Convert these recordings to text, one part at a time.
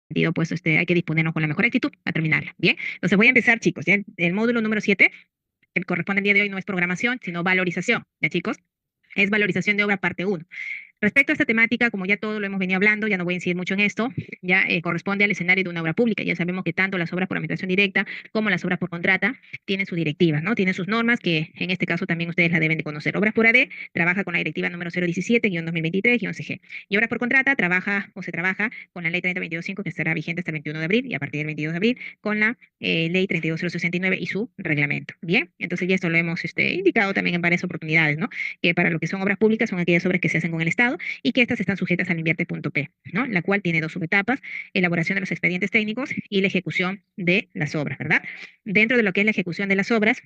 sentido, pues hay que disponernos con la mejor actitud a terminarla. Bien, entonces voy a empezar, chicos. ¿Ya? El módulo número 7, que corresponde al día de hoy, no es programación, sino valorización. ¿Ya, chicos? Es valorización de obra parte uno. Respecto a esta temática, como ya todo lo hemos venido hablando, ya no voy a incidir mucho en esto, ya corresponde al escenario de una obra pública. Ya sabemos que tanto las obras por administración directa como las obras por contrata tienen sus directivas, ¿no? Tienen sus normas que en este caso también ustedes la deben de conocer. Obras por AD trabaja con la directiva número 017-2023-CG. Y obras por contrata trabaja o se trabaja con la ley 30225 que estará vigente hasta el 21 de abril y a partir del 22 de abril con la ley 32069 y su reglamento. Bien, entonces ya esto lo hemos indicado también en varias oportunidades, ¿no? Que para lo que son obras públicas son aquellas obras que se hacen con el Estado y que estas están sujetas al invierte.p, ¿no? La cual tiene dos subetapas, elaboración de los expedientes técnicos y la ejecución de las obras, ¿verdad? Dentro de lo que es la ejecución de las obras,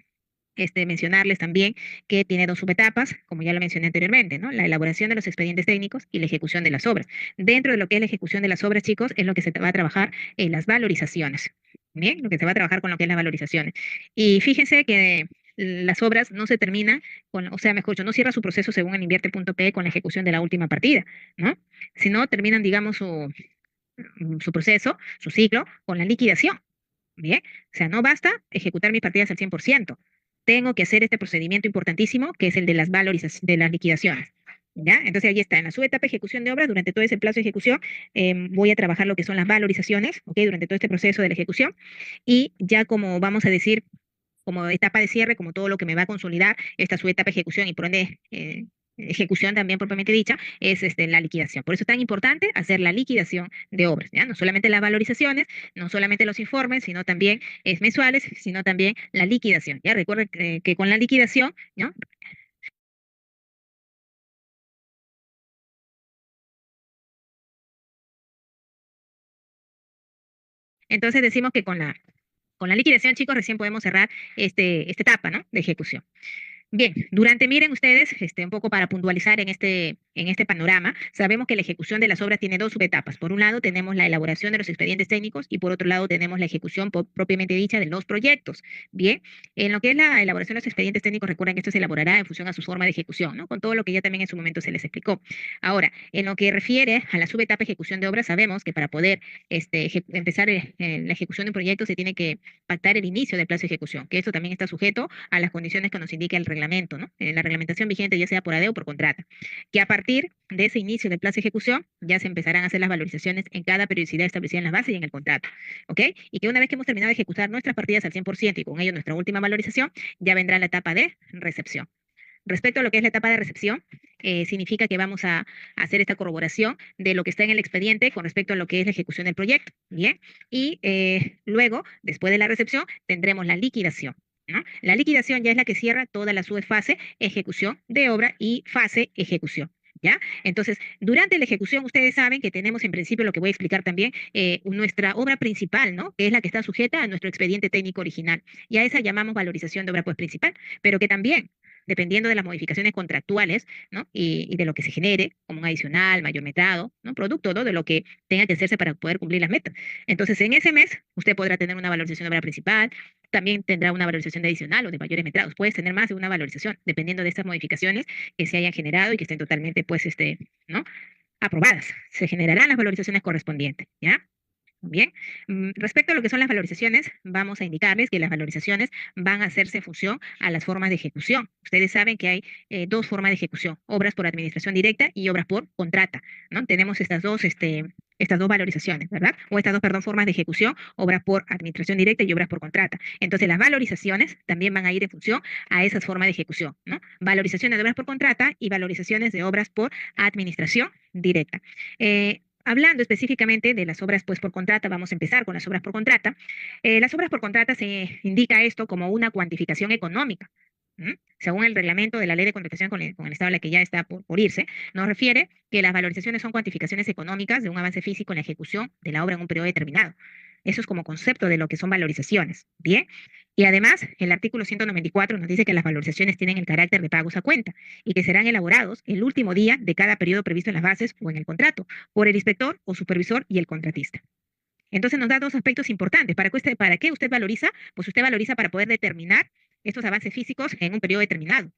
mencionarles también que tiene dos subetapas, como ya lo mencioné anteriormente, ¿no? La elaboración de los expedientes técnicos y la ejecución de las obras. Dentro de lo que es la ejecución de las obras, chicos, es lo que se va a trabajar en las valorizaciones. Bien, lo que se va a trabajar con lo que es las valorizaciones. Y fíjense que las obras no se terminan con, o sea, mejor dicho, no cierra su proceso según el invierte.p con la ejecución de la última partida, ¿no? Sino terminan, digamos, su proceso, su ciclo, con la liquidación. Bien, o sea, no basta ejecutar mis partidas al 100%. Tengo que hacer este procedimiento importantísimo, que es el de las valorizaciones, de las liquidaciones. ¿Ya? Entonces ahí está, en la subetapa ejecución de obras, durante todo ese plazo de ejecución, voy a trabajar lo que son las valorizaciones, ¿ok? Durante todo este proceso de la ejecución. Y ya como vamos a decir, como etapa de cierre, como todo lo que me va a consolidar esta subetapa ejecución y por ende ejecución también propiamente dicha, es la liquidación. Por eso es tan importante hacer la liquidación de obras, ¿ya? No solamente las valorizaciones, no solamente los informes, sino también es mensuales, sino también la liquidación, ¿ya? Recuerden que con la liquidación, ¿no? Entonces decimos que con la liquidación, chicos, recién podemos cerrar esta etapa, ¿no? De ejecución. Bien, miren ustedes, un poco para puntualizar en este panorama, sabemos que la ejecución de las obras tiene dos subetapas. Por un lado tenemos la elaboración de los expedientes técnicos y por otro lado tenemos la ejecución propiamente dicha de los proyectos. Bien, en lo que es la elaboración de los expedientes técnicos, recuerden que esto se elaborará en función a su forma de ejecución, ¿no? Con todo lo que ya también en su momento se les explicó. Ahora, en lo que refiere a la subetapa ejecución de obras, sabemos que para poder empezar la ejecución de un proyecto se tiene que pactar el inicio del plazo de ejecución, que esto también está sujeto a las condiciones que nos indica el reglamento, ¿no? La reglamentación vigente, ya sea por ADE o por contrata, que a partir de ese inicio del plazo de ejecución ya se empezarán a hacer las valorizaciones en cada periodicidad establecida en las bases y en el contrato, ¿ok? Y que una vez que hemos terminado de ejecutar nuestras partidas al 100% y con ello nuestra última valorización, ya vendrá la etapa de recepción. Respecto a lo que es la etapa de recepción, significa que vamos a hacer esta corroboración de lo que está en el expediente con respecto a lo que es la ejecución del proyecto. Bien, y luego, después de la recepción, tendremos la liquidación, ¿no? La liquidación ya es la que cierra toda la subfase ejecución de obra y fase ejecución. ¿Ya? Entonces, durante la ejecución, ustedes saben que tenemos en principio lo que voy a explicar también, nuestra obra principal, ¿no? Que es la que está sujeta a nuestro expediente técnico original. Y a esa llamamos valorización de obra pues principal, pero que también dependiendo de las modificaciones contractuales, ¿no? Y de lo que se genere, como un adicional, mayor metrado, ¿no? Producto, ¿no? De lo que tenga que hacerse para poder cumplir las metas. Entonces, en ese mes, usted podrá tener una valorización de obra principal, también tendrá una valorización de adicional o de mayores metrados. Puedes tener más de una valorización, dependiendo de estas modificaciones que se hayan generado y que estén totalmente, pues, ¿no? Aprobadas. Se generarán las valorizaciones correspondientes, ¿ya? Bien, respecto a lo que son las valorizaciones, vamos a indicarles que las valorizaciones van a hacerse en función a las formas de ejecución. Ustedes saben que hay dos formas de ejecución, obras por administración directa y obras por contrata, ¿no? Tenemos estas dos valorizaciones, ¿verdad? O estas dos, perdón, formas de ejecución, obras por administración directa y obras por contrata. Entonces, las valorizaciones también van a ir en función a esas formas de ejecución, ¿no? Valorizaciones de obras por contrata y valorizaciones de obras por administración directa. Hablando específicamente de las obras pues, por contrata, vamos a empezar con las obras por contrata. Las obras por contrata se indica esto como una cuantificación económica. Según el reglamento de la ley de contratación con el Estado a la que ya está por irse, nos refiere que las valorizaciones son cuantificaciones económicas de un avance físico en la ejecución de la obra en un periodo determinado. Eso es como concepto de lo que son valorizaciones. Bien. Y además, el artículo 194 nos dice que las valorizaciones tienen el carácter de pagos a cuenta y que serán elaborados el último día de cada periodo previsto en las bases o en el contrato por el inspector o supervisor y el contratista. Entonces nos da dos aspectos importantes. ¿Para qué usted valoriza? Pues usted valoriza para poder determinar estos avances físicos en un periodo determinado.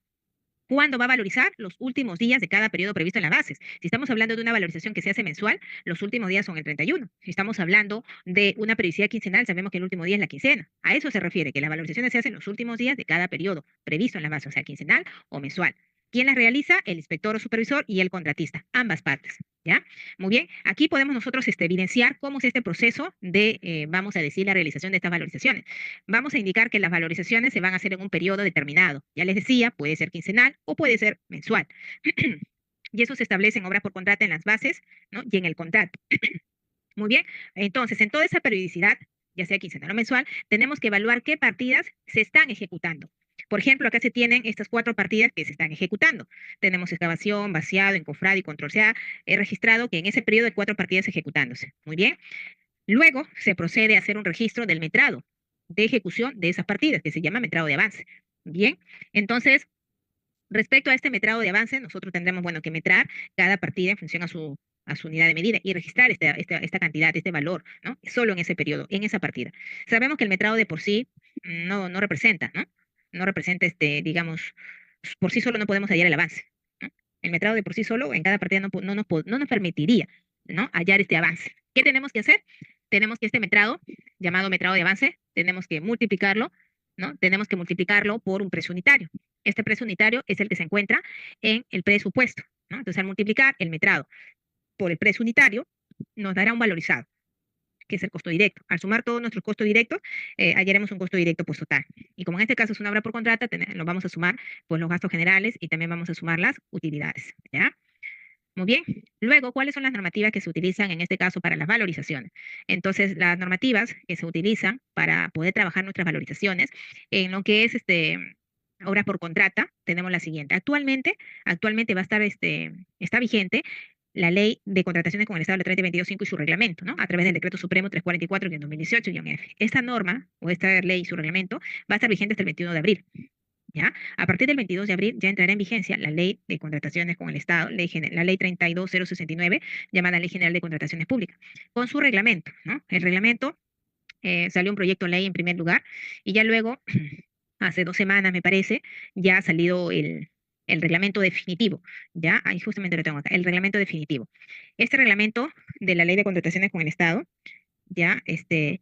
¿Cuándo va a valorizar? Los últimos días de cada periodo previsto en las bases. Si estamos hablando de una valorización que se hace mensual, los últimos días son el 31. Si estamos hablando de una periodicidad quincenal, sabemos que el último día es la quincena. A eso se refiere, que las valorizaciones se hacen los últimos días de cada periodo previsto en la base, o sea, quincenal o mensual. ¿Quién las realiza? El inspector o supervisor y el contratista, ambas partes. ¿Ya? Muy bien, aquí podemos nosotros evidenciar cómo es este proceso de, vamos a decir, la realización de estas valorizaciones. Vamos a indicar que las valorizaciones se van a hacer en un periodo determinado. Ya les decía, puede ser quincenal o puede ser mensual. Y eso se establece en obras por contrato en las bases, ¿no? Y en el contrato. Muy bien, entonces en toda esa periodicidad, ya sea quincenal o mensual, tenemos que evaluar qué partidas se están ejecutando. Por ejemplo, acá se tienen estas 4 partidas que se están ejecutando. Tenemos excavación, vaciado, encofrado y control. Se ha registrado que en ese periodo hay 4 partidas ejecutándose. Muy bien. Luego se procede a hacer un registro del metrado de ejecución de esas partidas, que se llama metrado de avance. Bien, entonces, respecto a este metrado de avance, nosotros tendremos, bueno, que metrar cada partida en función a su unidad de medida y registrar esta cantidad, este valor, ¿no? Solo en ese periodo, en esa partida. Sabemos que el metrado de por sí no representa, ¿no? No representa, digamos, por sí solo no podemos hallar el avance, ¿no? El metrado de por sí solo en cada partida no nos permitiría, ¿no? Hallar este avance. ¿Qué tenemos que hacer? Tenemos que este metrado, llamado metrado de avance, tenemos que multiplicarlo, ¿no? Tenemos que multiplicarlo por un precio unitario. Este precio unitario es el que se encuentra en el presupuesto, ¿no? Entonces, al multiplicar el metrado por el precio unitario, nos dará un valorizado, que es el costo directo. Al sumar todos nuestros costos directos, hallaremos un costo directo pues total. Y como en este caso es una obra por contrata, lo vamos a sumar pues los gastos generales y también vamos a sumar las utilidades, ¿ya? Muy bien. Luego, ¿cuáles son las normativas que se utilizan en este caso para las valorizaciones? Entonces, las normativas que se utilizan para poder trabajar nuestras valorizaciones en lo que es obras por contrata, tenemos la siguiente. Actualmente va a estar, está vigente la ley de contrataciones con el Estado de la 3022.5 y su reglamento, ¿no? A través del decreto supremo 344-2018-F. Esta norma o esta ley y su reglamento va a estar vigente hasta el 21 de abril. ¿Ya? A partir del 22 de abril ya entrará en vigencia la ley de contrataciones con el Estado, la ley 32069, llamada Ley General de Contrataciones Públicas, con su reglamento, ¿no? El reglamento salió un proyecto de ley en primer lugar y ya luego, hace 2 semanas me parece, ya ha salido el reglamento definitivo, ¿ya? Ahí justamente lo tengo acá, el reglamento definitivo. Este reglamento de la ley de contrataciones con el Estado, ya, es el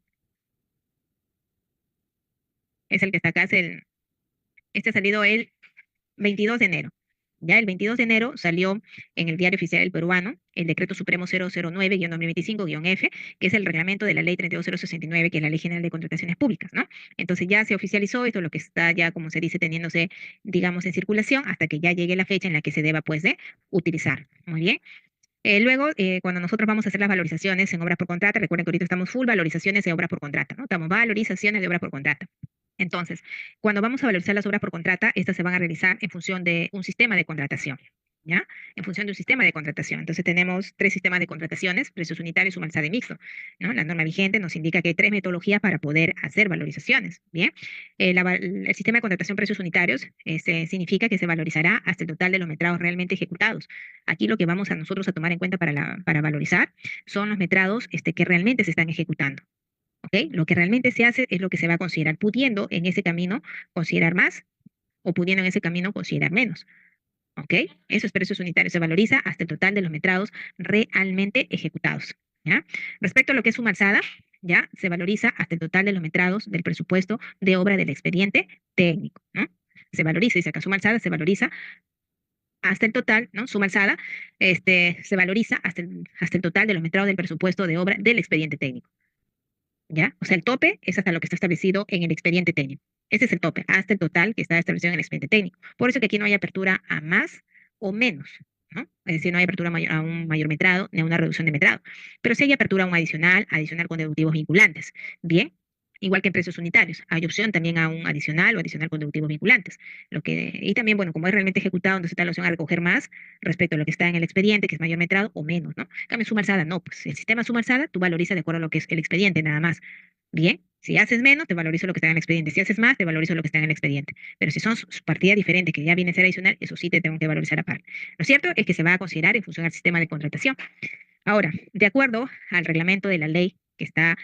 que está acá, este ha salido el 22 de enero. Ya el 22 de enero salió en el Diario Oficial del Peruano el Decreto Supremo 009-2025-F, que es el reglamento de la Ley 32069, que es la Ley General de Contrataciones Públicas, ¿no? Entonces ya se oficializó esto, lo que está ya, como se dice, teniéndose, digamos, en circulación hasta que ya llegue la fecha en la que se deba, pues, de utilizar. Muy bien. Luego, cuando nosotros vamos a hacer las valorizaciones en obras por contrata, recuerden que ahorita estamos full valorizaciones de obras por contrata, ¿no? Estamos valorizaciones de obras por contrata. Entonces, cuando vamos a valorizar las obras por contrata, estas se van a realizar en función de un sistema de contratación, ¿ya? En función de un sistema de contratación. Entonces, tenemos 3 sistemas de contrataciones, precios unitarios, suba, alzada y mixto, ¿no? La norma vigente nos indica que hay 3 metodologías para poder hacer valorizaciones, ¿bien? El sistema de contratación precios unitarios significa que se valorizará hasta el total de los metrados realmente ejecutados. Aquí lo que vamos a nosotros a tomar en cuenta para valorizar son los metrados que realmente se están ejecutando. ¿Ok? Lo que realmente se hace es lo que se va a considerar, pudiendo en ese camino considerar más o pudiendo en ese camino considerar menos. ¿Ok? Esos precios unitarios se valoriza hasta el total de los metrados realmente ejecutados. ¿Ya? Respecto a lo que es suma alzada, ya se valoriza hasta el total de los metrados del presupuesto de obra del expediente técnico, ¿no? Se valoriza, dice acá suma alzada, se valoriza hasta el total, ¿no? Suma alzada, se valoriza hasta el total de los metrados del presupuesto de obra del expediente técnico. ¿Ya? O sea, el tope es hasta lo que está establecido en el expediente técnico. Ese es el tope, hasta el total que está establecido en el expediente técnico. Por eso que aquí no hay apertura a más o menos, ¿no? Es decir, no hay apertura a un mayor metrado ni a una reducción de metrado. Pero sí hay apertura a un adicional con deductivos vinculantes. Bien, igual que en precios unitarios. Hay opción también a un adicional o adicional con deductivos vinculantes. Y también, bueno, como es realmente ejecutado, entonces está la opción a recoger más respecto a lo que está en el expediente, que es mayor metrado o menos, ¿no? En cambio, suma alzada, no, pues el sistema suma alzada, tú valorizas de acuerdo a lo que es el expediente, nada más. Bien, si haces menos, te valorizo lo que está en el expediente. Si haces más, te valorizo lo que está en el expediente. Pero si son partidas diferentes que ya viene a ser adicional, eso sí te tengo que valorizar aparte. Lo cierto es que se va a considerar en función al sistema de contratación. Ahora, de acuerdo al reglamento de la ley que está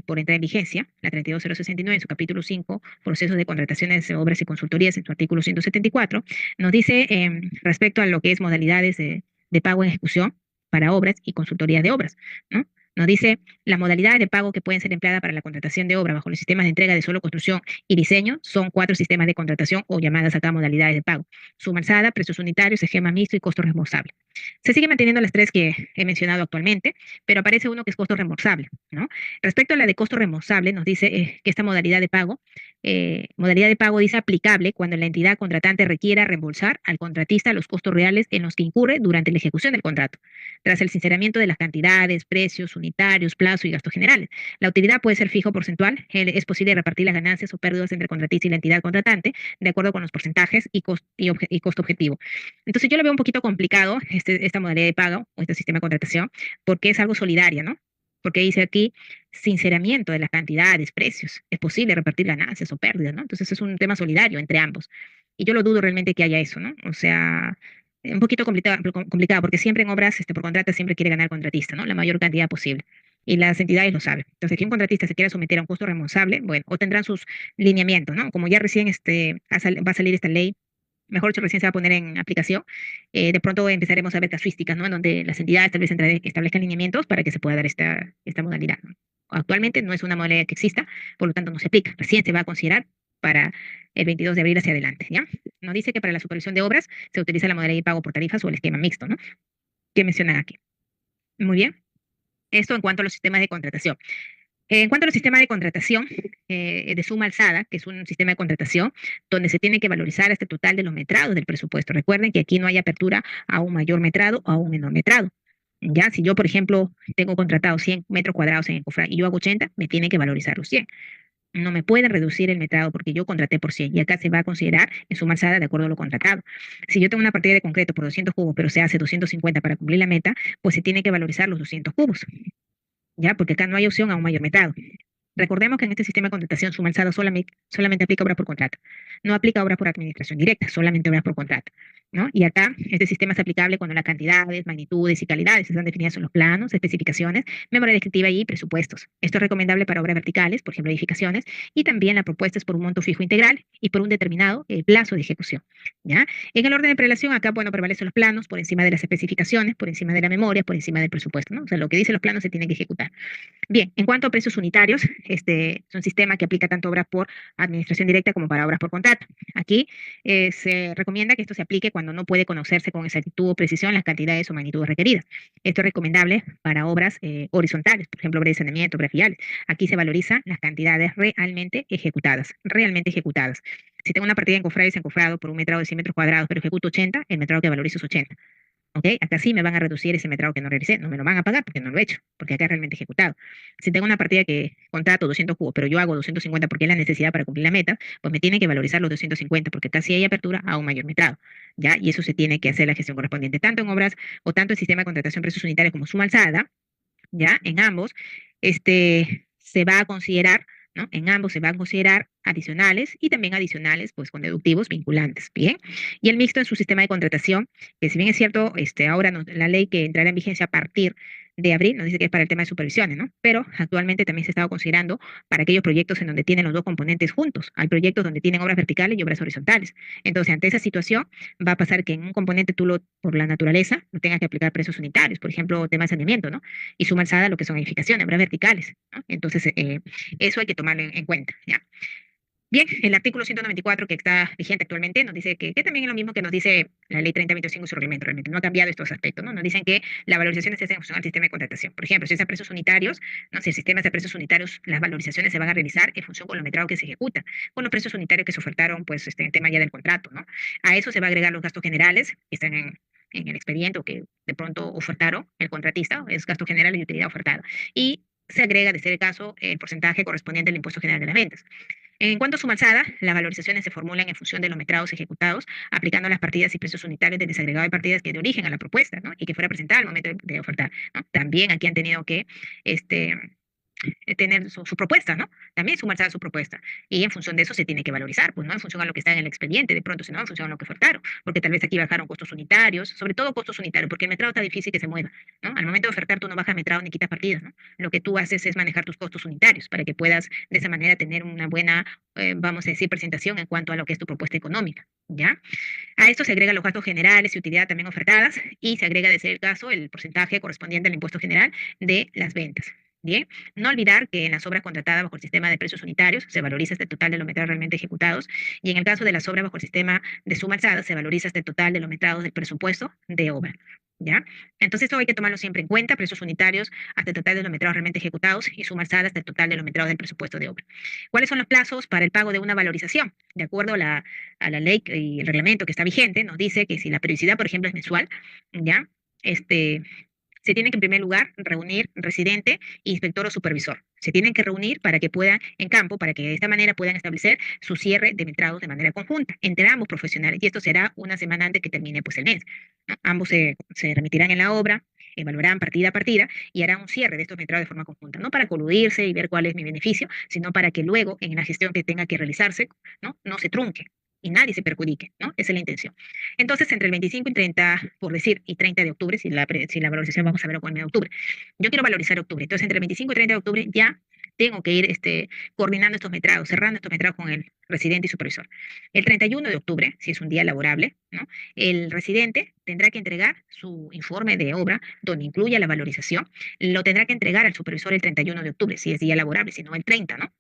por entrar en vigencia, la 32069 en su capítulo 5, procesos de contrataciones de obras y consultorías en su artículo 174, nos dice respecto a lo que es modalidades de pago en ejecución para obras y consultorías de obras, ¿no? Nos dice las modalidades de pago que pueden ser empleadas para la contratación de obra bajo los sistemas de entrega de suelo, construcción y diseño son 4 sistemas de contratación o llamadas acá modalidades de pago: suma alzada, precios unitarios, esquema mixto y costo reembolsable. Se sigue manteniendo las 3 que he mencionado actualmente, pero aparece uno que es costo reembolsable, ¿no? Respecto a la de costo reembolsable, nos dice que esta modalidad de pago dice aplicable cuando la entidad contratante requiera reembolsar al contratista los costos reales en los que incurre durante la ejecución del contrato, tras el sinceramiento de las cantidades, precios, unitarios, plazo y gastos generales. La utilidad puede ser fija o porcentual. Es posible repartir las ganancias o pérdidas entre el contratista y la entidad contratante de acuerdo con los porcentajes y costo objetivo. Entonces yo lo veo un poquito complicado esta modalidad de pago o este sistema de contratación porque es algo solidaria, ¿no? Porque dice aquí sinceramiento de las cantidades, precios. Es posible repartir ganancias o pérdidas, ¿no? Entonces es un tema solidario entre ambos. Y yo lo dudo realmente que haya eso, ¿no? O sea, un poquito complicado porque siempre en obras por contrato siempre quiere ganar el contratista, ¿no? La mayor cantidad posible. Y las entidades lo saben. Entonces, si un contratista se quiere someter a un costo responsable, bueno, o tendrán sus lineamientos, ¿no? Como ya recién va a salir esta ley, mejor dicho, recién se va a poner en aplicación, de pronto empezaremos a ver casuísticas, ¿no? En donde las entidades tal vez establezcan lineamientos para que se pueda dar esta modalidad, ¿no? Actualmente no es una modalidad que exista, por lo tanto no se aplica. Recién se va a considerar para el 22 de abril hacia adelante, ¿ya? Nos dice que para la supervisión de obras se utiliza la modalidad de pago por tarifas o el esquema mixto, ¿no? Que mencionan aquí. Muy bien. Esto en cuanto a los sistemas de contratación. En cuanto a los sistemas de contratación de suma alzada, que es un sistema de contratación donde se tiene que valorizar este total de los metrados del presupuesto. Recuerden que aquí no hay apertura a un mayor metrado o a un menor metrado. Ya, si yo, por ejemplo, tengo contratado 100 metros cuadrados en Encofrar y yo hago 80, me tienen que valorizar los 100. No me pueden reducir el metrado porque yo contraté por 100 y acá se va a considerar en suma alzada de acuerdo a lo contratado. Si yo tengo una partida de concreto por 200 cubos, pero se hace 250 para cumplir la meta, pues se tiene que valorizar los 200 cubos. ¿Ya? Porque acá no hay opción a un mayor metrado. Recordemos que en este sistema de contratación suma alzada solamente aplica obra por contrato. No aplica obra por administración directa, solamente obra por contrato, ¿no? Y acá este sistema es aplicable cuando las cantidades, magnitudes y calidades están definidas en los planos, especificaciones, memoria descriptiva y presupuestos. Esto es recomendable para obras verticales, por ejemplo, edificaciones, y también la propuesta es por un monto fijo integral y por un determinado plazo de ejecución, ¿ya? En el orden de prelación, acá, bueno, prevalecen los planos por encima de las especificaciones, por encima de la memoria, por encima del presupuesto, ¿no? O sea, lo que dicen los planos se tiene que ejecutar. Bien, en cuanto a precios unitarios, es un sistema que aplica tanto obras por administración directa como para obras por contrato. Aquí se recomienda que esto se aplique cuando no puede conocerse con exactitud o precisión las cantidades o magnitudes requeridas. Esto es recomendable para obras horizontales, por ejemplo, obras de saneamiento, obras viales. Aquí se valorizan las cantidades realmente ejecutadas, realmente ejecutadas. Si tengo una partida encofrada y desencofrado por un metrado de 100 metros cuadrados, pero ejecuto 80, el metrado que valorizo es 80. ¿Ok? Acá sí me van a reducir ese metrado que no realicé, no me lo van a pagar porque no lo he hecho, porque acá es realmente ejecutado. Si tengo una partida que contrato 200 cubos, pero yo hago 250 porque es la necesidad para cumplir la meta, pues me tienen que valorizar los 250 porque acá sí hay apertura a un mayor metrado, ¿ya? Y eso se tiene que hacer la gestión correspondiente, tanto en obras o tanto en sistema de contratación precios unitarios como suma alzada, ¿ya? En ambos, se va a considerar, ¿no? En ambos se van a considerar adicionales y también adicionales, pues con deductivos vinculantes, ¿bien? Y el mixto en su sistema de contratación, que si bien es cierto, ahora la ley que entrará en vigencia a partir de abril nos dice que es para el tema de supervisiones, ¿no? Pero actualmente también se está considerando para aquellos proyectos en donde tienen los dos componentes juntos. Hay proyectos donde tienen obras verticales y obras horizontales. Entonces, ante esa situación, va a pasar que en un componente por la naturaleza, no tengas que aplicar precios unitarios, por ejemplo, tema de saneamiento, ¿no? Y suma alzada lo que son edificaciones, obras verticales, ¿no? Entonces, eso hay que tomarlo en cuenta, ¿ya? Bien, el artículo 194 que está vigente actualmente nos dice que también es lo mismo que nos dice la ley 3025 y su reglamento, realmente no ha cambiado estos aspectos, ¿no? Nos dicen que la valorización se hace en función al sistema de contratación. Por ejemplo, si es a precios unitarios, ¿no? Si el sistema es de precios unitarios, las valorizaciones se van a realizar en función con los metrados que se ejecutan, con los precios unitarios que se ofertaron, pues, en tema ya del contrato, ¿no? A eso se va a agregar los gastos generales que están en el expediente o que de pronto ofertaron el contratista, es gasto general y utilidad ofertada. Y se agrega, de ser el caso, el porcentaje correspondiente al impuesto general de las ventas. En cuanto a su alzada, las valorizaciones se formulan en función de los metrados ejecutados, aplicando las partidas y precios unitarios del desagregado de partidas que de origen a la propuesta, ¿no? Y que fuera presentada al momento de ofertar, ¿no? También aquí han tenido que este, tener su propuesta, ¿no? También sumarse a su propuesta. Y en función de eso se tiene que valorizar, pues, ¿no? En función a lo que está en el expediente, de pronto, sino en función a lo que ofertaron, porque tal vez aquí bajaron costos unitarios, sobre todo costos unitarios, porque el metrado está difícil que se mueva, ¿no? Al momento de ofertar, tú no bajas metrado ni quitas partidas, ¿no? Lo que tú haces es manejar tus costos unitarios para que puedas de esa manera tener una buena, vamos a decir, presentación en cuanto a lo que es tu propuesta económica, ¿ya? A esto se agregan los gastos generales y utilidad también ofertadas y se agrega, de ser el caso, el porcentaje correspondiente al impuesto general de las ventas. Bien, no olvidar que en las obras contratadas bajo el sistema de precios unitarios se valoriza hasta el total de los metrados realmente ejecutados y en el caso de las obras bajo el sistema de suma alzada se valoriza hasta el total de los metrados del presupuesto de obra. ¿Ya? Entonces esto hay que tomarlo siempre en cuenta, precios unitarios hasta el total de los metrados realmente ejecutados y suma alzada hasta el total de los metrados del presupuesto de obra. ¿Cuáles son los plazos para el pago de una valorización? De acuerdo a la ley y el reglamento que está vigente, nos dice que si la periodicidad, por ejemplo, es mensual, ¿ya? Se tienen que en primer lugar reunir residente, inspector o supervisor. Se tienen que reunir para que puedan, en campo, para que de esta manera puedan establecer su cierre de metrados de manera conjunta entre ambos profesionales. Y esto será una semana antes que termine pues, el mes, ¿no? Ambos se remitirán en la obra, evaluarán partida a partida y harán un cierre de estos metrados de forma conjunta, no para coludirse y ver cuál es mi beneficio, sino para que luego en la gestión que tenga que realizarse, no se trunque y nadie se perjudique, ¿no? Esa es la intención. Entonces, entre el 25 y 30, por decir, y 30 de octubre, si la valorización vamos a ver con el mes de octubre, yo quiero valorizar octubre. Entonces, entre el 25 y 30 de octubre ya tengo que ir coordinando estos metrados, cerrando estos metrados con el residente y supervisor. El 31 de octubre, si es un día laborable, ¿no? El residente tendrá que entregar su informe de obra donde incluya la valorización, lo tendrá que entregar al supervisor el 31 de octubre, si es día laborable, si no el 30, ¿no?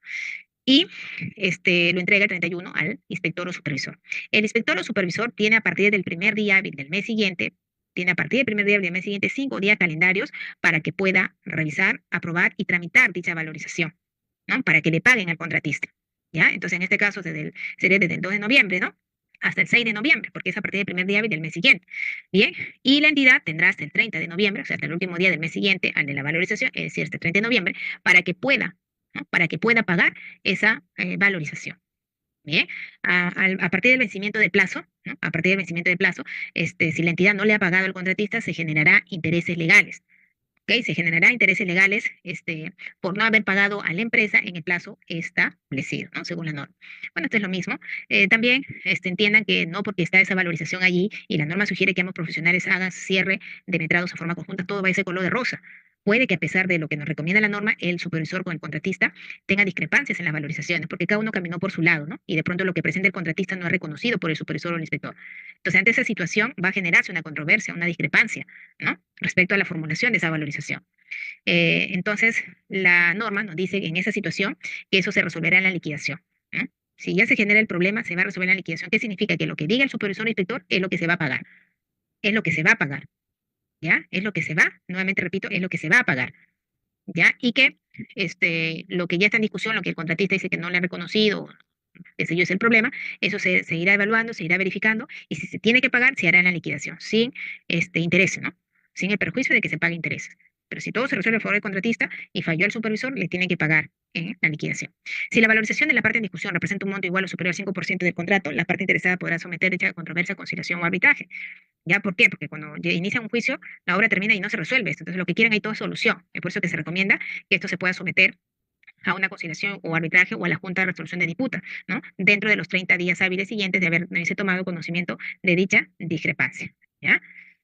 Y lo entrega el 31 al inspector o supervisor. El inspector o supervisor tiene a partir del primer día hábil del mes siguiente, tiene a partir del primer día hábil del mes siguiente 5 días calendarios para que pueda revisar, aprobar y tramitar dicha valorización, ¿no? Para que le paguen al contratista, ¿ya? Entonces, en este caso, sería desde el 2 de noviembre, ¿no? Hasta el 6 de noviembre, porque es a partir del primer día hábil del mes siguiente. Bien, y la entidad tendrá hasta el 30 de noviembre, o sea, hasta el último día del mes siguiente al de la valorización, es decir, hasta el 30 de noviembre, para que pueda, ¿no? Para que pueda pagar esa valorización. Bien, a partir del vencimiento del plazo, ¿no? A partir del vencimiento del plazo, si la entidad no le ha pagado al contratista, se generará intereses legales. ¿Ok? Se generará intereses legales por no haber pagado a la empresa en el plazo establecido, ¿no? Según la norma. Bueno, esto es lo mismo. También entiendan que no porque está esa valorización allí y la norma sugiere que ambos profesionales hagan cierre de metrados en forma conjunta, todo va a ser color de rosa. Puede que a pesar de lo que nos recomienda la norma, el supervisor con el contratista tenga discrepancias en las valorizaciones, porque cada uno caminó por su lado, ¿no? Y de pronto lo que presenta el contratista no es reconocido por el supervisor o el inspector. Entonces, ante esa situación va a generarse una controversia, una discrepancia, ¿no? Respecto a la formulación de esa valorización. Entonces, la norma nos dice en esa situación que eso se resolverá en la liquidación, ¿no? Si ya se genera el problema, se va a resolver en la liquidación. ¿Qué significa? Que lo que diga el supervisor o inspector es lo que se va a pagar. Es lo que se va a pagar, ¿ya? Es lo que se va, nuevamente repito, es lo que se va a pagar, ¿ya? Y que lo que ya está en discusión, lo que el contratista dice que no le ha reconocido, ese yo es el problema, eso se irá evaluando, se irá verificando, y si se tiene que pagar, se hará en la liquidación, sin interés, ¿no? Sin el perjuicio de que se pague intereses. Pero si todo se resuelve a favor del contratista y falló el supervisor, le tiene que pagar en la liquidación. Si la valorización de la parte en discusión representa un monto igual o superior al 5% del contrato, la parte interesada podrá someter dicha controversia a conciliación o arbitraje. ¿Ya por qué? Porque cuando ya inicia un juicio, la obra termina y no se resuelve esto. Entonces, lo que quieren hay toda solución. Es por eso que se recomienda que esto se pueda someter a una conciliación o arbitraje o a la Junta de Resolución de Disputa, ¿no? Dentro de los 30 días hábiles siguientes de haberse tomado conocimiento de dicha discrepancia, ¿ya?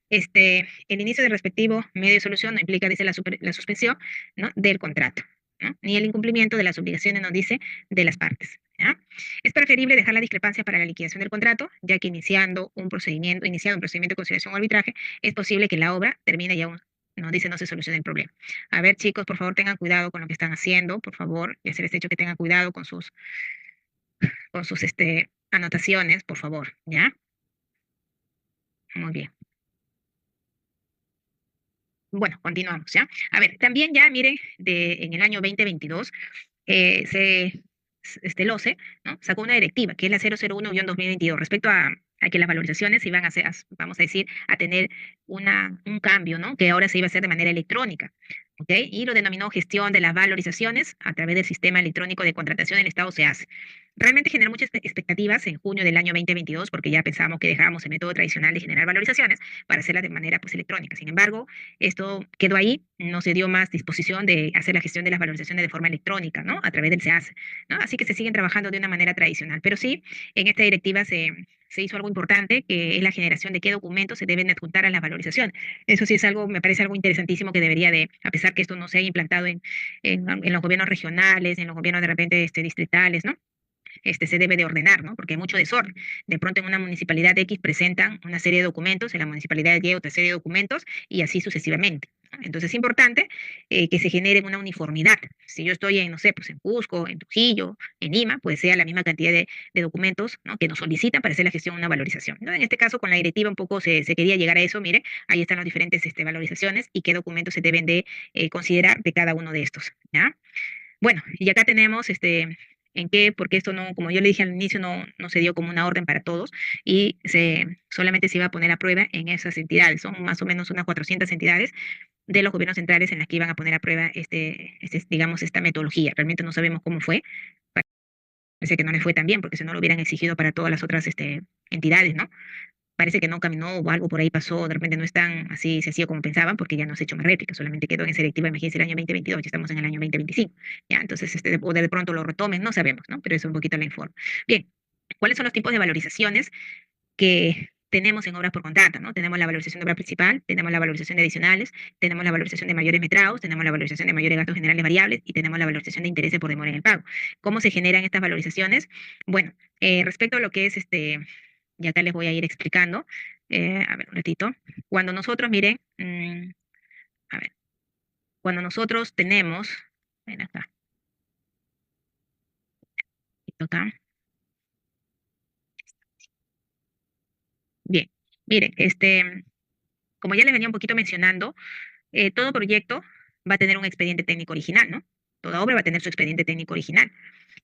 El inicio del respectivo medio de solución no implica, dice la suspensión, ¿no? Del contrato, ¿no? Ni el incumplimiento de las obligaciones, nos dice, de las partes, ¿ya? Es preferible dejar la discrepancia para la liquidación del contrato, ya que iniciando un procedimiento de conciliación o arbitraje, es posible que la obra termine y aún nos dice no se soluciona el problema. A ver, chicos, por favor, tengan cuidado con lo que están haciendo, por favor, ya se les ha dicho que tengan cuidado con sus anotaciones, por favor, ¿ya? Muy bien. Bueno, continuamos, ¿ya? A ver, también ya, miren, en el año 2022, el OCE, ¿no? Sacó una directiva, que es la 001-2022, respecto a que las valorizaciones iban a ser, vamos a decir, a tener un cambio, ¿no? Que ahora se iba a hacer de manera electrónica. ¿ok? Y lo denominó gestión de las valorizaciones a través del sistema electrónico de contratación del Estado SEAS. Realmente generó muchas expectativas en junio del año 2022 porque ya pensábamos que dejábamos el método tradicional de generar valorizaciones para hacerlas de manera pues electrónica. Sin embargo, esto quedó ahí, no se dio más disposición de hacer la gestión de las valorizaciones de forma electrónica, ¿no? A través del SEAS, ¿no? Así que se siguen trabajando de una manera tradicional. Pero sí, en esta directiva se hizo algo importante, que es la generación de qué documentos se deben adjuntar a la valorización. Eso sí es algo, me parece algo interesantísimo que debería de, a pesar que esto no se haya implantado en los gobiernos regionales, en los gobiernos de repente distritales, ¿no? Se debe de ordenar, ¿no? Porque hay mucho desorden. De pronto en una municipalidad X presentan una serie de documentos, en la municipalidad Y otra serie de documentos y así sucesivamente, ¿no? Entonces es importante que se genere una uniformidad. Si yo estoy en, no sé, pues en Cusco, en Trujillo, en Lima, pues sea la misma cantidad de documentos, ¿no? Que nos solicitan para hacer la gestión de una valorización, ¿no? En este caso, con la directiva un poco se quería llegar a eso, mire, ahí están las diferentes valorizaciones y qué documentos se deben de considerar de cada uno de estos, ¿ya? Bueno, y acá tenemos en qué, porque esto no, como yo le dije al inicio, no se dio como una orden para todos y solamente se iba a poner a prueba en esas entidades. Son más o menos unas 400 entidades de los gobiernos centrales en las que iban a poner a prueba digamos, esta metodología. Realmente no sabemos cómo fue. Parece que no les fue tan bien, porque si no lo hubieran exigido para todas las otras entidades, ¿no? Parece que no caminó o algo por ahí pasó, de repente no es tan así sencillo como pensaban, porque ya no se ha hecho más réplica, solamente quedó en esa directiva, imagínense el año 2022, ya estamos en el año 2025, ya, entonces, o de pronto lo retomen, no sabemos, ¿no? Pero eso un poquito la informo. Bien, ¿cuáles son los tipos de valorizaciones que tenemos en obras por contrato, ¿no? Tenemos la valorización de obra principal, tenemos la valorización de adicionales, tenemos la valorización de mayores metrados, tenemos la valorización de mayores gastos generales variables y tenemos la valorización de intereses por demora en el pago. ¿Cómo se generan estas valorizaciones? Bueno, respecto a lo que es y acá les voy a ir explicando. A ver, un ratito. Cuando nosotros, miren, a ver, cuando nosotros tenemos, ven acá, esto acá, bien, miren, como ya les venía un poquito mencionando, todo proyecto va a tener un expediente técnico original, ¿no? Toda obra va a tener su expediente técnico original.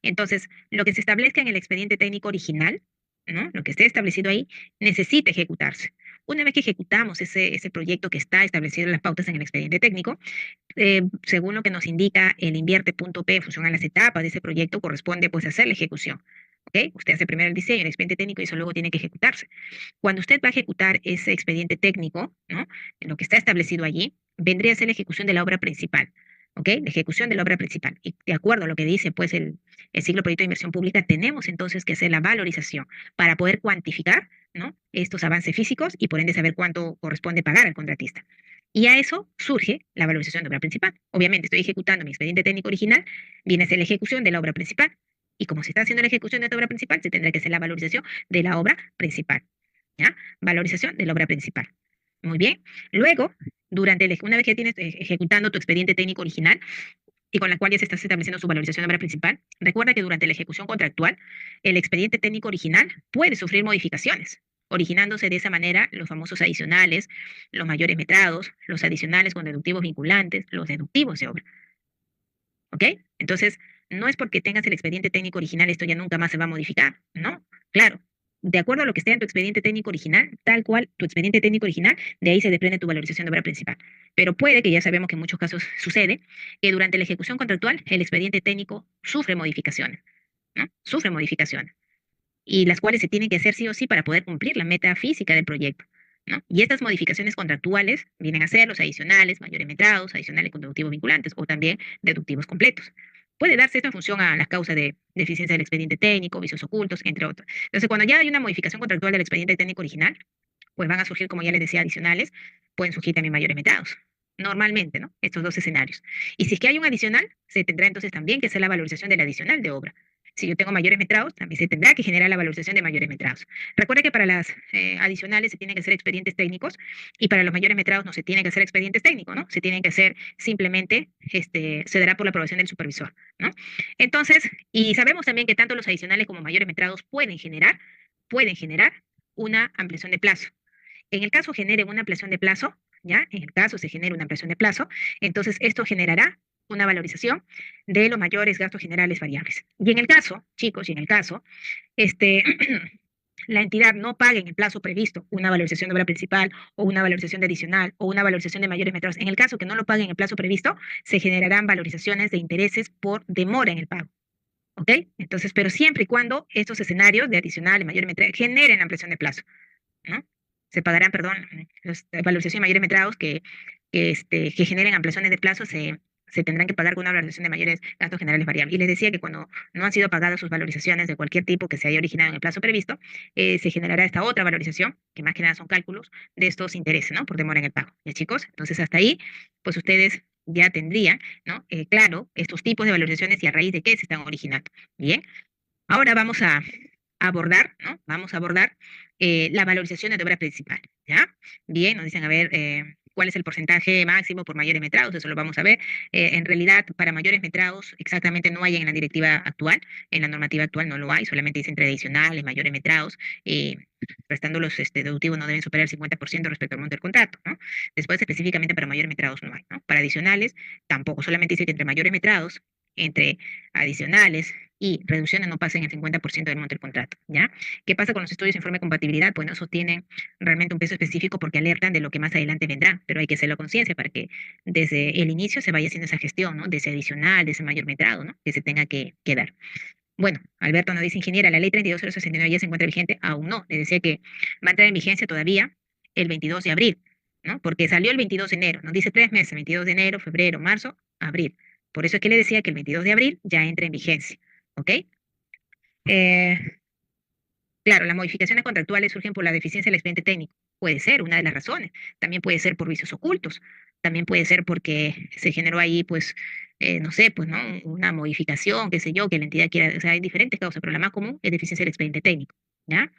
Entonces, lo que se establezca en el expediente técnico original, ¿no? Lo que esté establecido ahí, necesita ejecutarse. Una vez que ejecutamos ese proyecto que está establecido en las pautas en el expediente técnico, según lo que nos indica el invierte.p en función a las etapas de ese proyecto, corresponde pues hacer la ejecución. ¿Ok? Usted hace primero el diseño, el expediente técnico y eso luego tiene que ejecutarse. Cuando usted va a ejecutar ese expediente técnico, ¿no? En lo que está establecido allí, vendría a ser la ejecución de la obra principal. ¿Ok? La ejecución de la obra principal. Y de acuerdo a lo que dice pues el ciclo proyecto de inversión pública, tenemos entonces que hacer la valorización para poder cuantificar, ¿no? Estos avances físicos y por ende saber cuánto corresponde pagar al contratista. Y a eso surge la valorización de obra principal. Obviamente estoy ejecutando mi expediente técnico original, viene a ser la ejecución de la obra principal. Y como se está haciendo la ejecución de esta obra principal, se tendrá que hacer la valorización de la obra principal. ¿Ya? Valorización de la obra principal. Muy bien. Luego, una vez que tienes ejecutando tu expediente técnico original y con la cual ya se está estableciendo su valorización de obra principal, recuerda que durante la ejecución contractual, el expediente técnico original puede sufrir modificaciones, originándose de esa manera los famosos adicionales, los mayores metrados, los adicionales con deductivos vinculantes, los deductivos de obra. ¿Ok? Entonces, no es porque tengas el expediente técnico original, esto ya nunca más se va a modificar, ¿no? Claro, de acuerdo a lo que esté en tu expediente técnico original, tal cual tu expediente técnico original, de ahí se desprende tu valorización de obra principal. Pero puede, que ya sabemos que en muchos casos sucede, que durante la ejecución contractual el expediente técnico sufre modificaciones, ¿no? Sufre modificaciones y las cuales se tienen que hacer sí o sí para poder cumplir la meta física del proyecto, ¿no? Y estas modificaciones contractuales vienen a ser los adicionales, mayores metrados, adicionales con deductivos vinculantes o también deductivos completos. Puede darse esto en función a las causas de deficiencia del expediente técnico, vicios ocultos, entre otros. Entonces, cuando ya hay una modificación contractual del expediente técnico original, pues van a surgir, como ya les decía, adicionales, pueden surgir también mayores metrados. Normalmente, ¿no? Estos dos escenarios. Y si es que hay un adicional, se tendrá entonces también que hacer la valorización del adicional de obra. Si yo tengo mayores metrados, también se tendrá que generar la valorización de mayores metrados. Recuerde que para las adicionales se tienen que hacer expedientes técnicos y para los mayores metrados no se tienen que hacer expedientes técnicos, ¿no? Se tienen que hacer simplemente, se dará por la aprobación del supervisor, ¿no? Entonces, y sabemos también que tanto los adicionales como mayores metrados pueden generar una ampliación de plazo. En el caso genere una ampliación de plazo, ¿ya? En el caso se genere una ampliación de plazo, entonces esto generará una valorización de los mayores gastos generales variables. Y en el caso, chicos, y en el caso, este, la entidad no pague en el plazo previsto una valorización de obra principal o una valorización de adicional o una valorización de mayores metros, en el caso que no lo pague en el plazo previsto, se generarán valorizaciones de intereses por demora en el pago. ¿Ok? Entonces, pero siempre y cuando estos escenarios de adicional y mayor metraje generen ampliación de plazo, ¿no? Se pagarán, perdón, las valorizaciones de mayores metrados que generen ampliaciones de plazo se tendrán que pagar con una valorización de mayores gastos generales variables. Y les decía que cuando no han sido pagadas sus valorizaciones de cualquier tipo que se haya originado en el plazo previsto, se generará esta otra valorización, que más que nada son cálculos de estos intereses, ¿no? Por demora en el pago. ¿Ya, chicos? Entonces, hasta ahí, pues ustedes ya tendrían, ¿no? Claro, estos tipos de valorizaciones y a raíz de qué se están originando. Bien, ahora vamos a abordar, ¿no? Vamos a abordar la valorización de obra principal, ¿ya? Bien, nos dicen, a ver, cuál es el porcentaje máximo por mayores metrados, eso lo vamos a ver. En realidad, para mayores metrados, exactamente no hay en la directiva actual, en la normativa actual no lo hay, solamente dice entre adicionales, mayores metrados, restando los deductivos no deben superar el 50% respecto al monto del contrato, ¿no? Después, específicamente para mayores metrados no hay, ¿no? Para adicionales, tampoco, solamente dice que entre mayores metrados, entre adicionales y reducciones no pasen el 50% del monto del contrato, ¿ya? ¿Qué pasa con los estudios de informe de compatibilidad? Bueno, esos tienen realmente un peso específico porque alertan de lo que más adelante vendrá, pero hay que hacerlo a conciencia para que desde el inicio se vaya haciendo esa gestión, ¿no? De ese adicional, de ese mayor metrado, ¿no? Que se tenga que dar. Bueno, Alberto nos dice, ingeniera, la ley 32069 ya se encuentra vigente, aún no. Le decía que va a entrar en vigencia todavía el 22 de abril, ¿no? Porque salió el 22 de enero, nos dice 3 meses, 22 de enero, febrero, marzo, abril. Por eso es que le decía que el 22 de abril ya entra en vigencia, ¿ok? Eh, claro, las modificaciones contractuales surgen por la deficiencia del expediente técnico. Puede ser una de las razones. También puede ser por vicios ocultos. También puede ser porque se generó ahí, pues, no sé, pues, ¿no? Una modificación, qué sé yo, que la entidad quiera, o sea, hay diferentes causas, pero la más común es deficiencia del expediente técnico, ¿ya?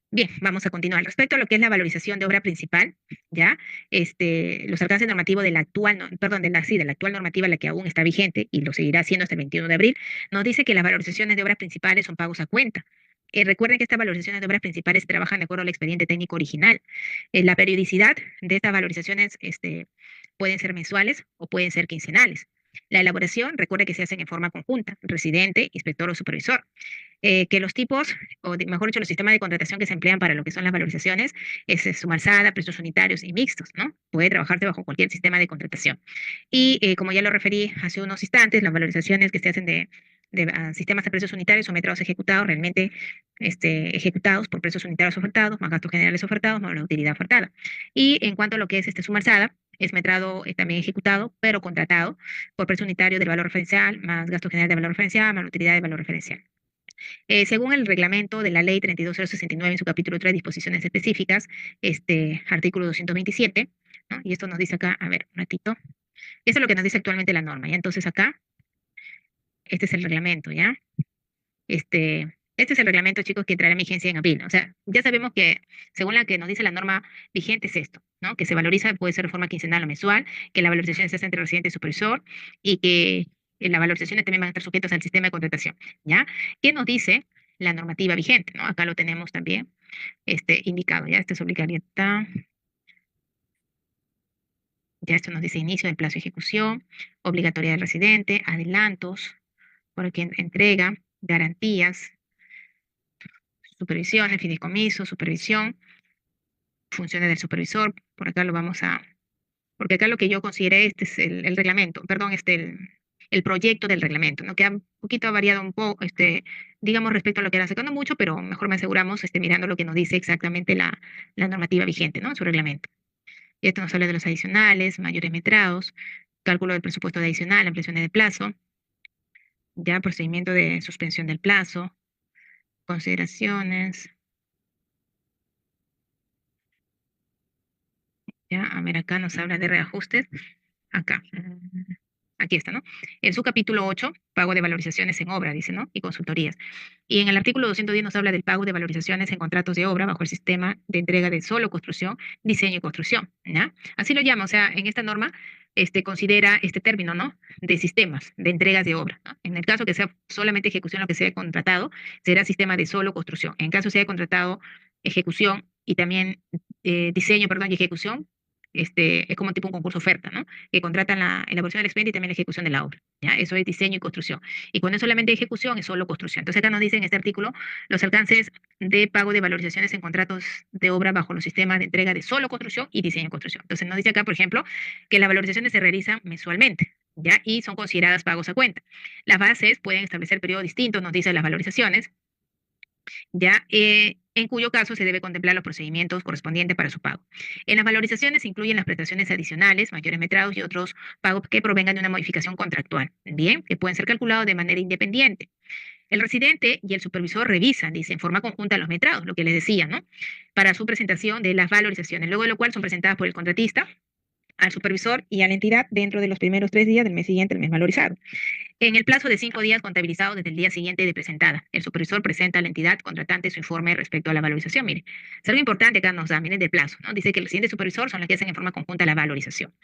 Bien, vamos a continuar. Respecto a lo que es la valorización de obra principal, ¿ya? Los alcances normativos de la actual, perdón, de la actual normativa, la que aún está vigente y lo seguirá haciendo hasta el 21 de abril, nos dice que las valorizaciones de obras principales son pagos a cuenta. Recuerden que estas valorizaciones de obras principales trabajan de acuerdo al expediente técnico original. La periodicidad de estas valorizaciones pueden ser mensuales o pueden ser quincenales. La elaboración, recuerde que se hacen en forma conjunta, residente, inspector o supervisor. Que los tipos, mejor dicho, los sistemas de contratación que se emplean para lo que son las valorizaciones es suma alzada, precios unitarios y mixtos, ¿no? Puede trabajarse bajo cualquier sistema de contratación. Y como ya lo referí hace unos instantes, las valorizaciones que se hacen de sistemas de precios unitarios o metrados ejecutados, realmente ejecutados por precios unitarios ofertados, más gastos generales ofertados, más la utilidad ofertada. Y en cuanto a lo que es suma alzada, es metrado también ejecutado, pero contratado por precio unitario del valor referencial, más gasto general de valor referencial, más la utilidad de valor referencial. Según el reglamento de la ley 32069 en su capítulo 3, disposiciones específicas, artículo 227, ¿no? Y esto nos dice acá, a ver, un ratito. Eso es lo que nos dice actualmente la norma, ¿ya? Entonces acá, este es el reglamento, ¿ya? Este es el reglamento, chicos, que entrará en vigencia en abril. O sea, ya sabemos que, según la que nos dice la norma vigente, es esto, ¿no? Que se valoriza, puede ser de forma quincenal o mensual, que la valorización se hace entre residente y supervisor y que las valorizaciones también van a estar sujetas al sistema de contratación, ¿ya? ¿Qué nos dice la normativa vigente, ¿no? Acá lo tenemos también indicado, ¿ya? Esto es obligatoriedad. Ya esto nos dice inicio del plazo de ejecución, obligatoriedad del residente, adelantos, por quien entrega, garantías, supervisión, el fideicomiso, supervisión, funciones del supervisor. Por acá lo vamos a, porque acá lo que yo consideré, este es el reglamento, perdón, el proyecto del reglamento, ¿no? Que ha un poquito variado un poco, digamos, respecto a lo que era sacando mucho, pero mejor me aseguramos mirando lo que nos dice exactamente la normativa vigente, ¿no? En su reglamento. Y esto nos habla de los adicionales, mayores metrados, cálculo del presupuesto adicional, ampliaciones de plazo, ya procedimiento de suspensión del plazo, consideraciones. Ya, a ver, acá nos habla de reajustes. Acá. Aquí está, ¿no? En su capítulo 8, pago de valorizaciones en obra, dice, ¿no? Y consultorías. Y en el artículo 210 nos habla del pago de valorizaciones en contratos de obra bajo el sistema de entrega de solo construcción, diseño y construcción, ¿ya? Así lo llama, o sea, en esta norma considera este término, ¿no? De sistemas, de entregas de obra, ¿no? En el caso que sea solamente ejecución lo que sea contratado, será sistema de solo construcción. En caso sea contratado ejecución y también diseño, perdón, y ejecución, es como tipo un concurso oferta, ¿no? Que contratan la elaboración del expediente y también la ejecución de la obra, ¿ya? Eso es diseño y construcción. Y cuando es solamente ejecución, es solo construcción. Entonces acá nos dice en este artículo los alcances de pago de valorizaciones en contratos de obra bajo los sistemas de entrega de solo construcción y diseño y construcción. Entonces nos dice acá, por ejemplo, que las valorizaciones se realizan mensualmente, ¿ya? Y son consideradas pagos a cuenta. Las bases pueden establecer periodos distintos, nos dicen las valorizaciones, ¿ya? En cuyo caso se debe contemplar los procedimientos correspondientes para su pago. En las valorizaciones se incluyen las prestaciones adicionales, mayores metrados y otros pagos que provengan de una modificación contractual, bien, que pueden ser calculados de manera independiente. El residente y el supervisor revisan, dice, en forma conjunta los metrados, lo que les decía, ¿no? Para su presentación de las valorizaciones, luego de lo cual son presentadas por el contratista al supervisor y a la entidad dentro de los primeros 3 días del mes siguiente al mes valorizado. En el plazo de 5 días contabilizados desde el día siguiente de presentada, el supervisor presenta a la entidad contratante su informe respecto a la valorización. Mire, es algo importante acá nos da, miren, del plazo, ¿no? Dice que el siguiente supervisor son los que hacen en forma conjunta la valorización.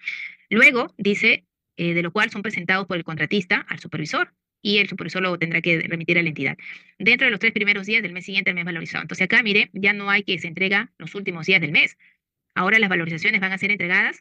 Luego, dice, de lo cual son presentados por el contratista al supervisor y el supervisor lo tendrá que remitir a la entidad dentro de los 3 primeros días del mes siguiente al mes valorizado. Entonces acá, mire, ya no hay que se entrega los últimos días del mes. Ahora las valorizaciones van a ser entregadas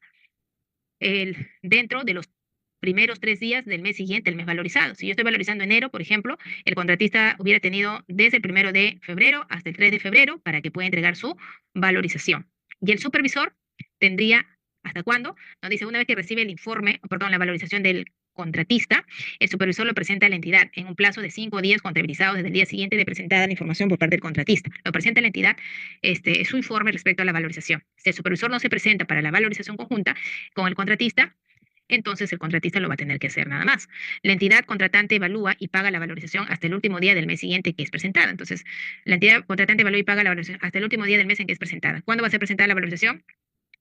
dentro de los primeros 3 días del mes siguiente, el mes valorizado. Si yo estoy valorizando enero, por ejemplo, el contratista hubiera tenido desde el 1 de febrero hasta el 3 de febrero para que pueda entregar su valorización. Y el supervisor tendría, ¿hasta cuándo? Nos dice, una vez que recibe el informe, perdón, la valorización del contratista, el supervisor lo presenta a la entidad en un plazo de 5 días contabilizados desde el día siguiente de presentada la información por parte del contratista. Lo presenta a la entidad su informe respecto a la valorización. Si el supervisor no se presenta para la valorización conjunta con el contratista, entonces el contratista lo va a tener que hacer nada más. La entidad contratante evalúa y paga la valorización hasta el último día del mes siguiente que es presentada. Entonces, la entidad contratante evalúa y paga la valorización hasta el último día del mes en que es presentada. ¿Cuándo va a ser presentada la valorización?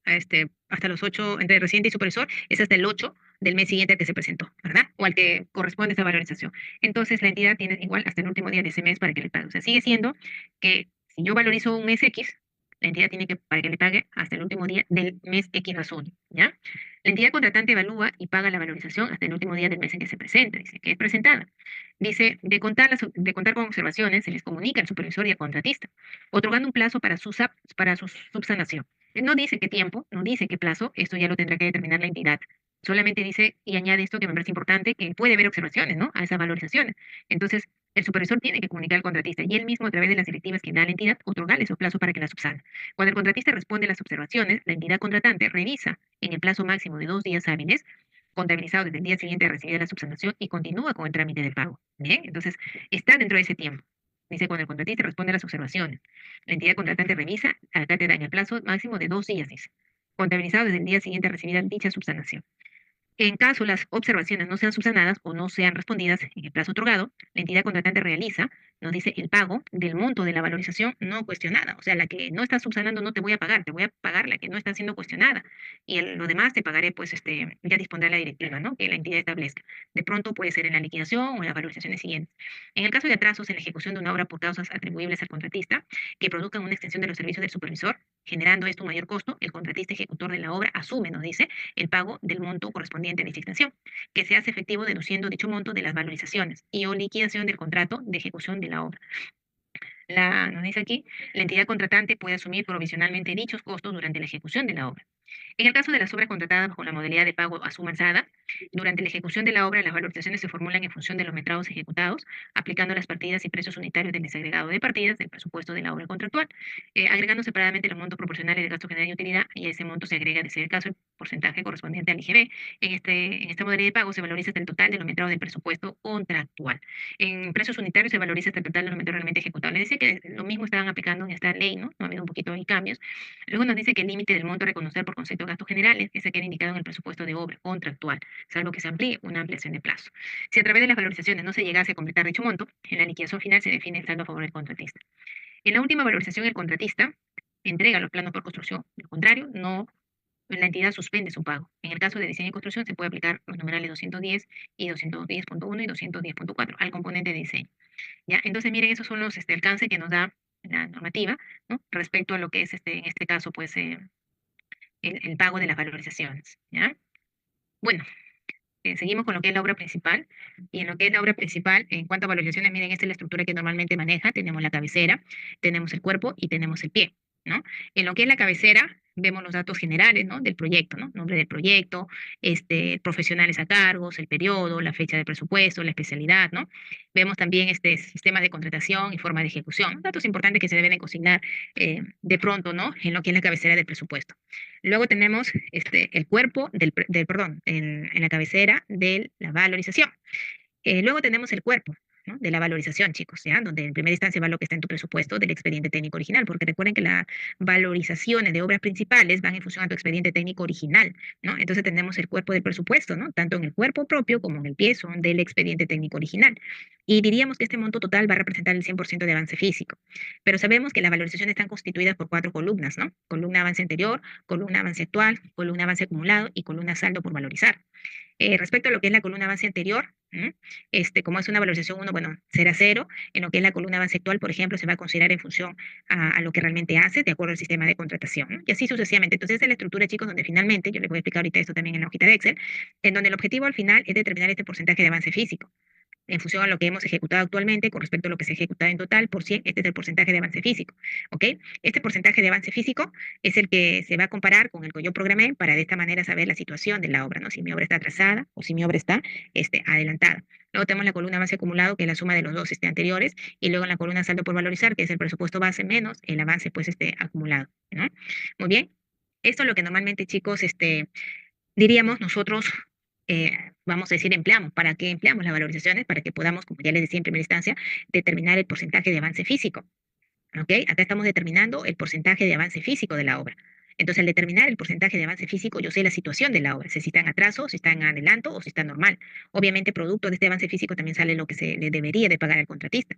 Hasta los 8, entre residente y supervisor, es hasta el 8 del mes siguiente al que se presentó, ¿verdad? O al que corresponde esa valorización. Entonces, la entidad tiene igual hasta el último día de ese mes para que le pague. O sea, sigue siendo que si yo valorizo un mes X, la entidad tiene que, para que le pague hasta el último día del mes X más 1, ¿ya? La entidad contratante evalúa y paga la valorización hasta el último día del mes en que se presenta, dice que es presentada. Dice, de contar con observaciones, se les comunica al supervisor y al contratista, otorgando un plazo para su subsanación. No dice qué tiempo, no dice qué plazo, esto ya lo tendrá que determinar la entidad. Solamente dice y añade esto que me parece importante, que puede haber observaciones, ¿no? A esas valorizaciones. Entonces, el supervisor tiene que comunicar al contratista y él mismo, a través de las directivas que da la entidad, otorgarle esos plazos para que la subsane. Cuando el contratista responde a las observaciones, la entidad contratante revisa en el plazo máximo de 2 días hábiles, contabilizado desde el día siguiente de recibir la subsanación y continúa con el trámite del pago. Bien, entonces está dentro de ese tiempo. Dice, cuando el contratista responde a las observaciones, la entidad contratante revisa, acá te da en el plazo máximo de 2 días, dice, contabilizado desde el día siguiente a recibir dicha subsanación. En caso las observaciones no sean subsanadas o no sean respondidas en el plazo otorgado, la entidad contratante realiza, nos dice, el pago del monto de la valorización no cuestionada. O sea, la que no está subsanando no te voy a pagar, te voy a pagar la que no está siendo cuestionada. Y lo demás te pagaré, pues, ya dispondrá la directiva, ¿no? Que la entidad establezca. De pronto puede ser en la liquidación o en las valorizaciones siguientes. En el caso de atrasos en la ejecución de una obra por causas atribuibles al contratista, que produzcan una extensión de los servicios del supervisor, generando esto un mayor costo, el contratista ejecutor de la obra asume, nos dice, el pago del monto correspondiente a dicha extensión, que se hace efectivo deduciendo dicho monto de las valorizaciones y o liquidación del contrato de ejecución de la obra. Nos dice aquí, la entidad contratante puede asumir provisionalmente dichos costos durante la ejecución de la obra. En el caso de las obras contratadas bajo la modalidad de pago a suma alzada, durante la ejecución de la obra, las valorizaciones se formulan en función de los metrados ejecutados, aplicando las partidas y precios unitarios del desagregado de partidas del presupuesto de la obra contractual, agregando separadamente los montos proporcionales del gasto general y utilidad, y a ese monto se agrega, de ser el caso, el porcentaje correspondiente al IGB. En esta modalidad de pago se valoriza hasta el total de los metrados del presupuesto contractual. En precios unitarios se valoriza hasta el total de los metrados realmente ejecutables. Es decir, que lo mismo estaban aplicando en esta ley, ¿no? No ha habido un poquito de cambios. Luego nos dice que el límite del monto a reconocer por concepto de gastos generales es el que queda indicado en el presupuesto de obra contractual, salvo que se amplíe una ampliación de plazo. Si a través de las valorizaciones no se llegase a completar dicho monto, en la liquidación final se define el saldo a favor del contratista. En la última valorización, el contratista entrega los planos por construcción. De lo contrario, no, la entidad suspende su pago. En el caso de diseño y construcción, se puede aplicar los numerales 210 y 210.1 y 210.4 al componente de diseño. ¿Ya? Entonces, miren, esos son los alcances que nos da la normativa, ¿no? Respecto a lo que es, en este caso, pues, el pago de las valorizaciones, ¿ya? Bueno, seguimos con lo que es la obra principal. Y en lo que es la obra principal, en cuanto a valorizaciones, miren, esta es la estructura que normalmente maneja. Tenemos la cabecera, tenemos el cuerpo y tenemos el pie, ¿no? En lo que es la cabecera, vemos los datos generales, ¿no? Del proyecto, ¿no? Nombre del proyecto, profesionales a cargos, el periodo, la fecha de presupuesto, la especialidad, ¿no? Vemos también sistema de contratación y forma de ejecución, ¿no? Datos importantes que se deben de consignar de pronto, ¿no? En lo que es la cabecera del presupuesto. Luego tenemos el cuerpo perdón, en la cabecera de la valorización. Luego tenemos el cuerpo, ¿no? De la valorización, chicos, ¿ya? Donde en primera instancia va lo que está en tu presupuesto del expediente técnico original, porque recuerden que las valorizaciones de obras principales van en función a tu expediente técnico original, ¿no? Entonces tenemos el cuerpo del presupuesto, ¿no? Tanto en el cuerpo propio como en el pie son del expediente técnico original. Y diríamos que este monto total va a representar el 100% de avance físico. Pero sabemos que las valorizaciones están constituidas por 4 columnas, ¿no? Columna avance anterior, columna avance actual, columna avance acumulado y columna saldo por valorizar. Respecto a lo que es la columna avance anterior, como es una valorización 1, bueno, será 0. En lo que es la columna avance actual, por ejemplo, se va a considerar en función a lo que realmente hace, de acuerdo al sistema de contratación, ¿no? Y así sucesivamente. Entonces, esa es la estructura, chicos, donde finalmente, yo les voy a explicar ahorita esto también en la hojita de Excel, en donde el objetivo al final es determinar este porcentaje de avance físico en función a lo que hemos ejecutado actualmente con respecto a lo que se ha ejecutado en total por 100, este es el porcentaje de avance físico, ¿ok? Este porcentaje de avance físico es el que se va a comparar con el que yo programé para de esta manera saber la situación de la obra, ¿no? Si mi obra está atrasada o si mi obra está adelantada. Luego tenemos la columna avance acumulado, que es la suma de los dos anteriores, y luego en la columna saldo por valorizar, que es el presupuesto base menos el avance pues acumulado, ¿no? Muy bien. Esto es lo que normalmente, chicos, diríamos nosotros, vamos a decir, empleamos. ¿Para qué empleamos las valorizaciones? Para que podamos, como ya les decía en primera instancia, determinar el porcentaje de avance físico. ¿Ok? Acá estamos determinando el porcentaje de avance físico de la obra. Entonces, al determinar el porcentaje de avance físico, yo sé la situación de la obra, sé si está en atraso, si está en adelanto o si está normal. Obviamente, producto de este avance físico también sale lo que se le debería de pagar al contratista,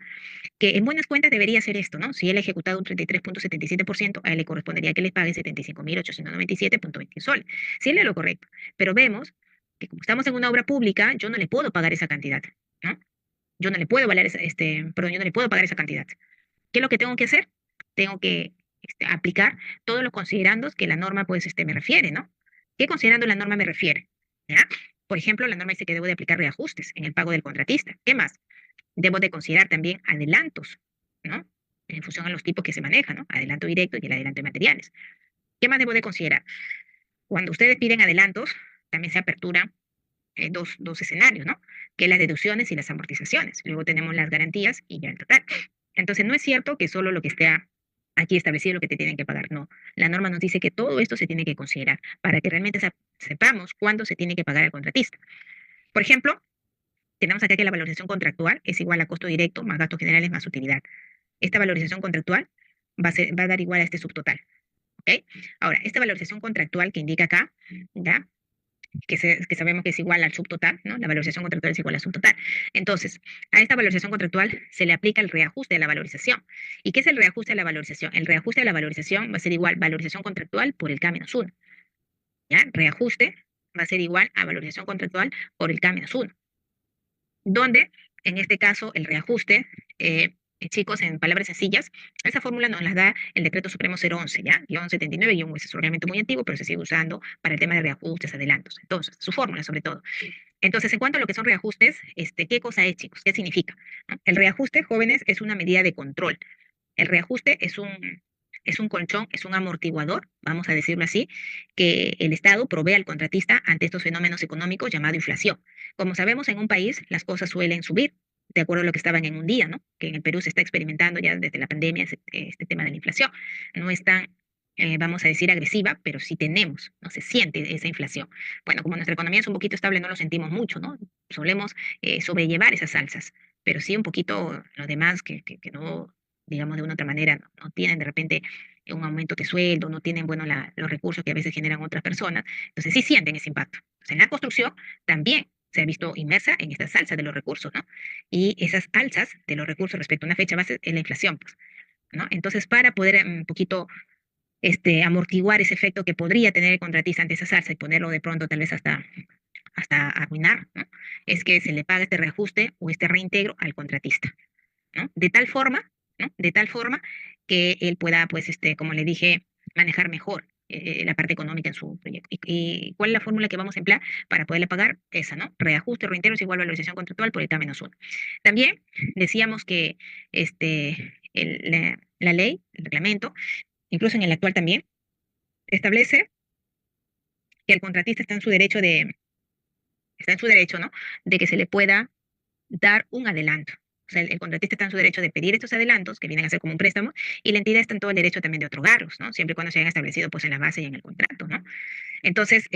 que en buenas cuentas debería ser esto, ¿no? Si él ha ejecutado un 33,77%, a él le correspondería que le pague 75.897,21 soles. Si él es lo correcto. Pero vemos que como estamos en una obra pública, yo no le puedo pagar esa cantidad, ¿no? Yo no le puedo valer yo no le puedo pagar esa cantidad. ¿Qué es lo que tengo que hacer? Tengo que aplicar todos los considerandos que la norma, pues, me refiere, ¿no? ¿Qué considerando la norma me refiere? ¿Ya? Por ejemplo, la norma dice que debo de aplicar reajustes en el pago del contratista. ¿Qué más? Debo de considerar también adelantos, ¿no? En función a los tipos que se manejan, ¿no? Adelanto directo y el adelanto de materiales. ¿Qué más debo de considerar? Cuando ustedes piden adelantos, también se apertura dos escenarios, ¿no? Que las deducciones y las amortizaciones. Luego tenemos las garantías y ya el total. Entonces, no es cierto que solo lo que esté aquí establecido lo que te tienen que pagar. No, la norma nos dice que todo esto se tiene que considerar para que realmente sepamos cuándo se tiene que pagar al contratista. Por ejemplo, tenemos acá que la valorización contractual es igual a costo directo más gastos generales más utilidad. Esta valorización contractual va a dar igual a este subtotal. ¿Ok? Ahora, esta valorización contractual que indica acá, ¿ya? Que sabemos que es igual al subtotal, ¿no? La valorización contractual es igual al subtotal. Entonces, a esta valorización contractual se le aplica el reajuste de la valorización. ¿Y qué es el reajuste de la valorización? El reajuste de la valorización va a ser igual valorización contractual por el K-1. ¿Ya? Reajuste va a ser igual a valorización contractual por el K-1. Donde, en este caso, el reajuste, chicos, en palabras sencillas, esa fórmula nos la da el decreto supremo 011, ¿ya? Guión 79, es un reglamento muy antiguo, pero se sigue usando para el tema de reajustes, adelantos. Entonces, su fórmula sobre todo. Entonces, en cuanto a lo que son reajustes, ¿qué cosa es, chicos? ¿Qué significa? ¿No? El reajuste, jóvenes, es una medida de control. El reajuste es un colchón, es un amortiguador, vamos a decirlo así, que el Estado provee al contratista ante estos fenómenos económicos llamado inflación. Como sabemos, en un país las cosas suelen subir, de acuerdo a lo que estaban en un día, ¿no? Que en el Perú se está experimentando ya desde la pandemia este tema de la inflación. No es tan, vamos a decir, agresiva, pero sí tenemos, ¿no? Se siente esa inflación. Bueno, como nuestra economía es un poquito estable, no lo sentimos mucho, ¿no? Solemos sobrellevar esas alzas, pero sí un poquito lo demás que no, digamos, de una otra manera, no tienen de repente un aumento de sueldo, no tienen, bueno, los recursos que a veces generan otras personas, entonces sí sienten ese impacto. Entonces, en la construcción también se ha visto inmersa en estas alzas de los recursos, ¿no? Y esas alzas de los recursos respecto a una fecha base es la inflación, pues, ¿no? Entonces, para poder un poquito amortiguar ese efecto que podría tener el contratista ante esa alza y ponerlo de pronto tal vez hasta arruinar, ¿no? Es que se le paga este reajuste o este reintegro al contratista, ¿no? De tal forma, ¿no? De tal forma que él pueda, pues, como le dije, manejar mejor la parte económica en su proyecto. ¿Y cuál es la fórmula que vamos a emplear para poderle pagar? Esa, ¿no? Reajuste, reintegro es igual a valorización contractual por el K-1. También decíamos que la ley, el reglamento, incluso en el actual también, establece que el contratista está en su derecho, ¿no? De que se le pueda dar un adelanto. O sea, el contratista está en su derecho de pedir estos adelantos, que vienen a ser como un préstamo, y la entidad está en todo el derecho también de otorgarlos, ¿no? Siempre y cuando se hayan establecido pues en la base y en el contrato, ¿no? Entonces,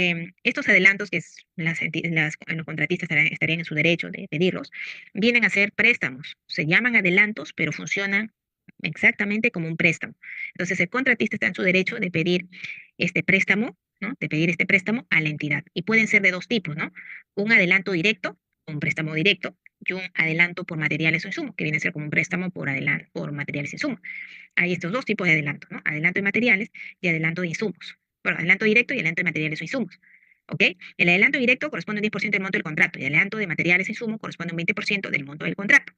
estos adelantos que los contratistas estarían en su derecho de pedirlos, vienen a ser préstamos. Se llaman adelantos, pero funcionan exactamente como un préstamo. Entonces, el contratista está en su derecho de pedir este préstamo, ¿no? De pedir este préstamo a la entidad. Y pueden ser de dos tipos, ¿no? Un adelanto directo, un préstamo directo, y un adelanto por materiales o insumos, que viene a ser como un préstamo por materiales e insumos. Hay estos dos tipos de adelanto, ¿no? Adelanto de materiales y adelanto de insumos. Bueno, adelanto directo y adelanto de materiales o insumos. ¿Ok? El adelanto directo corresponde a un 10% del monto del contrato y el adelanto de materiales e insumos corresponde a un 20% del monto del contrato.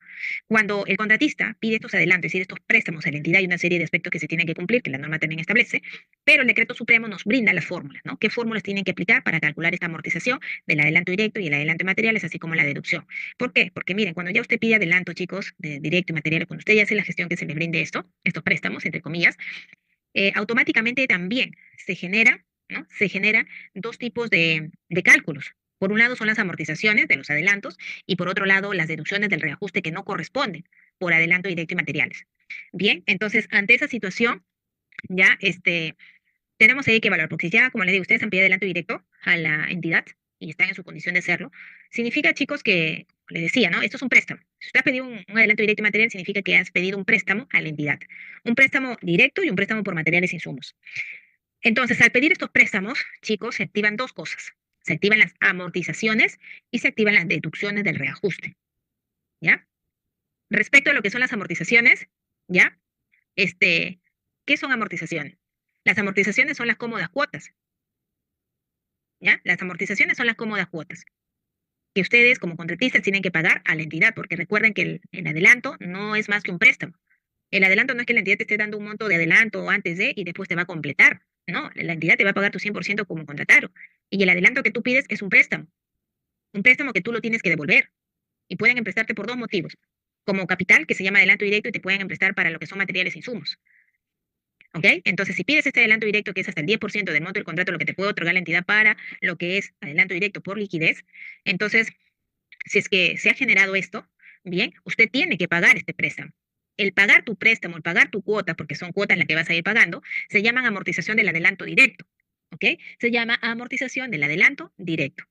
Cuando el contratista pide estos adelantos, es decir, estos préstamos a la entidad, hay una serie de aspectos que se tienen que cumplir, que la norma también establece, pero el decreto supremo nos brinda las fórmulas, ¿no? ¿Qué fórmulas tienen que aplicar para calcular esta amortización del adelanto directo y el adelanto de materiales, así como la deducción? ¿Por qué? Porque miren, cuando ya usted pide adelanto, chicos, de directo y materiales, cuando usted ya hace la gestión que se le brinde estos préstamos, entre comillas, automáticamente también se genera, ¿no? Se generan dos tipos de cálculos. Por un lado son las amortizaciones de los adelantos y por otro lado las deducciones del reajuste que no corresponden por adelanto directo y materiales. Bien, entonces ante esa situación ya tenemos ahí que evaluar, porque si ya, como les digo, ustedes han pedido adelanto directo a la entidad y están en su condición de hacerlo, significa, chicos, que, como les decía, ¿no? Esto es un préstamo. Si usted ha pedido un adelanto directo y material, significa que has pedido un préstamo a la entidad. Un préstamo directo y un préstamo por materiales e insumos. Entonces, al pedir estos préstamos, chicos, se activan dos cosas. Se activan las amortizaciones y se activan las deducciones del reajuste, ¿ya? Respecto a lo que son las amortizaciones, ¿ya? ¿Qué son amortizaciones? Las amortizaciones son las cómodas cuotas, ¿ya? Las amortizaciones son las cómodas cuotas que ustedes como contratistas tienen que pagar a la entidad, porque recuerden que el adelanto no es más que un préstamo. El adelanto no es que la entidad te esté dando un monto de adelanto antes de y después te va a completar. No, la entidad te va a pagar tu 100% como contratado. Y el adelanto que tú pides es un préstamo que tú lo tienes que devolver. Y pueden emprestarte por dos motivos. Como capital, que se llama adelanto directo, y te pueden emprestar para lo que son materiales e insumos. ¿Ok? Entonces, si pides este adelanto directo, que es hasta el 10% del monto del contrato, lo que te puede otorgar la entidad para lo que es adelanto directo por liquidez, entonces, si es que se ha generado esto, bien, usted tiene que pagar este préstamo. El pagar tu préstamo, el pagar tu cuota, porque son cuotas las que vas a ir pagando, se llaman amortización del adelanto directo. ¿Ok? Se llama amortización del adelanto directo.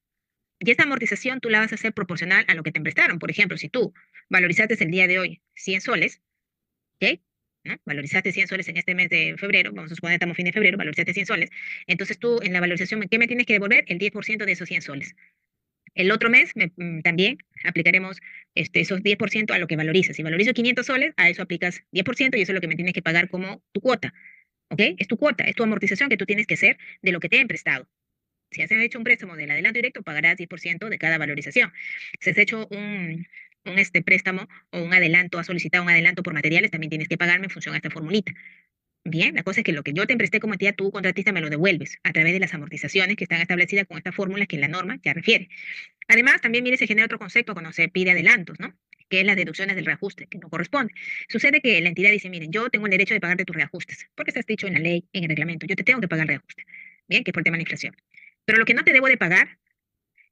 Y esta amortización tú la vas a hacer proporcional a lo que te prestaron. Por ejemplo, si tú valorizaste el día de hoy 100 soles, ¿ok? ¿No? Valorizaste 100 soles en este mes de febrero, vamos a suponer que estamos fin de febrero, valorizaste 100 soles. Entonces tú en la valorización, ¿qué me tienes que devolver? El 10% de esos 100 soles. El otro mes también aplicaremos esos 10% a lo que valorizas. Si valorizo 500 soles, a eso aplicas 10% y eso es lo que me tienes que pagar como tu cuota. ¿Ok? Es tu cuota, es tu amortización que tú tienes que hacer de lo que te han prestado. Si has hecho un préstamo del adelanto directo, pagarás 10% de cada valorización. Si has hecho un préstamo o un adelanto, has solicitado un adelanto por materiales, también tienes que pagarme en función a esta formulita. Bien, la cosa es que lo que yo te presté como entidad, tú contratista me lo devuelves a través de las amortizaciones que están establecidas con esta fórmula que la norma ya refiere. Además, también, mire, se genera otro concepto cuando se pide adelantos, ¿no? Que es las deducciones del reajuste, que no corresponde. Sucede que la entidad dice, miren, yo tengo el derecho de pagarte tus reajustes, porque está dicho en la ley, en el reglamento, yo te tengo que pagar el reajuste, bien, que es por el tema de la inflación. Pero lo que no te debo de pagar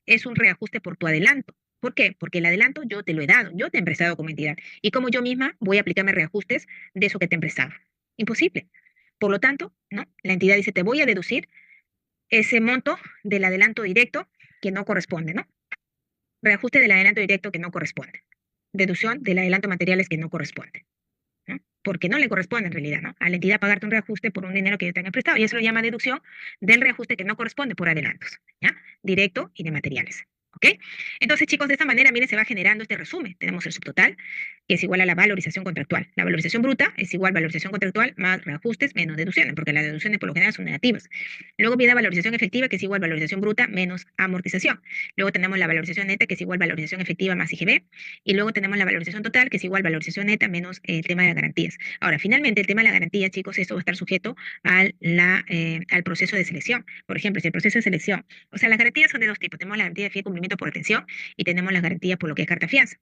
es un reajuste por tu adelanto. ¿Por qué? Porque el adelanto yo te lo he dado, yo te he prestado como entidad. Y como yo misma voy a aplicarme reajustes de eso que te he prestado. Imposible. Por lo tanto, ¿no? La entidad dice, te voy a deducir ese monto del adelanto directo que no corresponde, ¿no? Reajuste del adelanto directo que no corresponde. Deducción del adelanto de materiales que no corresponde, ¿no? Porque no le corresponde en realidad, ¿no? A la entidad pagarte un reajuste por un dinero que yo tenga prestado. Y eso lo llama deducción del reajuste que no corresponde por adelantos, ¿ya? Directo y de materiales. ¿Ok? Entonces, chicos, de esta manera, miren, se va generando este resumen. Tenemos el subtotal, que es igual a la valorización contractual. La valorización bruta es igual a valorización contractual más reajustes menos deducciones, porque las deducciones por lo general son negativas. Luego viene la valorización efectiva, que es igual a valorización bruta menos amortización. Luego tenemos la valorización neta, que es igual a valorización efectiva más IGB. Y luego tenemos la valorización total, que es igual a valorización neta menos el tema de las garantías. Ahora, finalmente, el tema de la garantía, chicos, esto va a estar sujeto al proceso de selección. Por ejemplo, si el proceso de selección, o sea, las garantías son de dos tipos. Tenemos la garantía de fiel cumplimiento cumplimiento por retención y tenemos las garantías por lo que es carta fianza.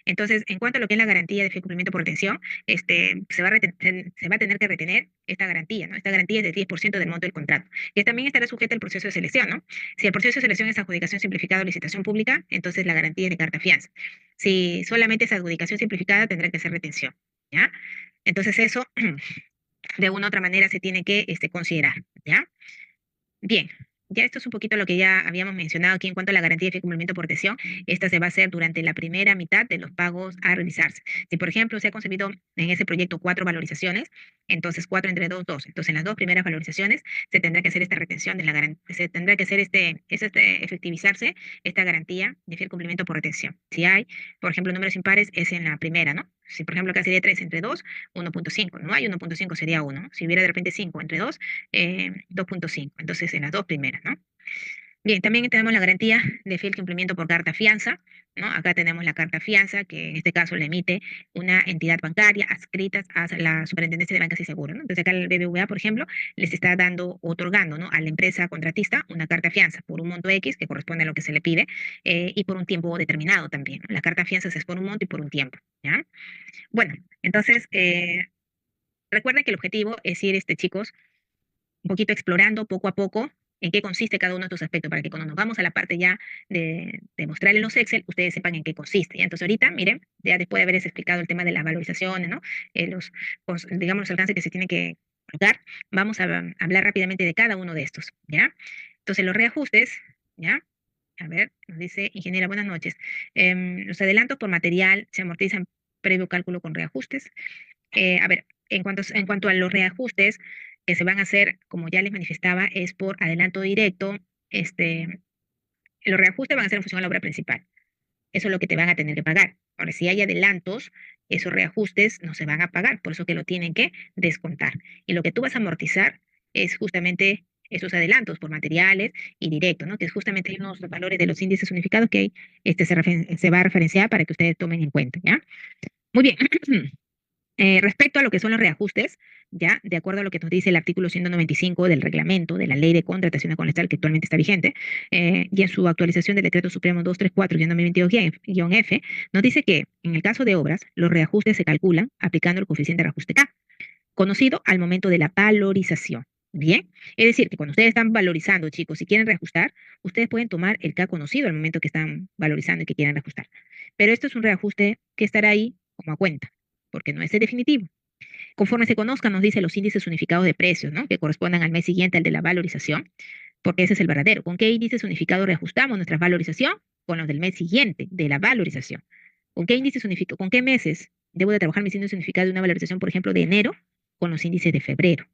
Entonces, en cuanto a lo que es la garantía de fe y cumplimiento por retención, se va a tener que retener esta garantía, ¿no? Esta garantía es del 10% del monto del contrato, que también estará sujeta al proceso de selección, ¿no? Si el proceso de selección es adjudicación simplificada o licitación pública, entonces la garantía es de carta fianza. Si solamente es adjudicación simplificada, tendrá que ser retención, ¿ya? Entonces eso, de una u otra manera, se tiene que considerar, ¿ya? Bien, ya esto es un poquito lo que ya habíamos mencionado aquí en cuanto a la garantía de cumplimiento por adhesión. Esta se va a hacer durante la primera mitad de los pagos a realizarse. Si, por ejemplo, se ha concebido en ese proyecto 4 valorizaciones, entonces 4 entre 2, 2. Entonces, en las 2 primeras valorizaciones se tendrá que hacer esta retención de la garantía, se tendrá que hacer efectivizarse esta garantía de fiel cumplimiento por retención. Si hay, por ejemplo, números impares, es en la primera, ¿no? Si, por ejemplo, acá sería 3 entre 2, 1.5. No hay 1.5, sería 1. Si hubiera de repente 5 entre 2, 2.5. Entonces, en las 2 primeras, ¿no? Bien, también tenemos la garantía de fiel cumplimiento por carta fianza, ¿no? Acá tenemos la carta fianza, que en este caso la emite una entidad bancaria adscrita a la Superintendencia de Bancas y Seguros, ¿no? Entonces acá el BBVA, por ejemplo, les está otorgando, ¿no?, a la empresa contratista una carta fianza por un monto X, que corresponde a lo que se le pide, y por un tiempo determinado también, ¿no? La carta fianza es por un monto y por un tiempo, ¿ya? Bueno, entonces, recuerden que el objetivo es ir, chicos, un poquito explorando poco a poco en qué consiste cada uno de estos aspectos, para que cuando nos vamos a la parte ya de mostrar en los Excel, ustedes sepan en qué consiste. ¿Ya? Entonces ahorita, miren, ya después de haberles explicado el tema de las valorizaciones, ¿no? Digamos, los alcances que se tienen que colocar, vamos a hablar rápidamente de cada uno de estos, ¿ya? Entonces los reajustes, ¿ya? A ver, nos dice ingeniera, buenas noches. Los adelantos por material se amortizan previo cálculo con reajustes. A ver, en cuanto a los reajustes que se van a hacer, como ya les manifestaba, es por adelanto directo. Los reajustes van a ser en función a la obra principal. Eso es lo que te van a tener que pagar. Ahora, si hay adelantos, esos reajustes no se van a pagar, por eso que lo tienen que descontar. Y lo que tú vas a amortizar es justamente esos adelantos por materiales y directo, ¿no? Que es justamente unos valores de los índices unificados que se va a referenciar para que ustedes tomen en cuenta, ¿ya? Muy bien. Respecto a lo que son los reajustes, ya, de acuerdo a lo que nos dice el artículo 195 del reglamento de la Ley de Contratación Económica que actualmente está vigente, y en su actualización del Decreto Supremo 234-2022-F, nos dice que en el caso de obras, los reajustes se calculan aplicando el coeficiente de reajuste K, conocido al momento de la valorización. Bien, es decir, que cuando ustedes están valorizando, chicos, si quieren reajustar, ustedes pueden tomar el K conocido al momento que están valorizando y que quieren reajustar. Pero esto es un reajuste que estará ahí como a cuenta, porque no es el definitivo. Conforme se conozcan, nos dice los índices unificados de precios, ¿no?, que correspondan al mes siguiente al de la valorización, porque ese es el verdadero. ¿Con qué índices unificados reajustamos nuestra valorización? Con los del mes siguiente de la valorización. ¿Con qué índices unificados? ¿Con qué meses debo de trabajar mis índices unificados de una valorización, por ejemplo, de enero? Con los índices de febrero.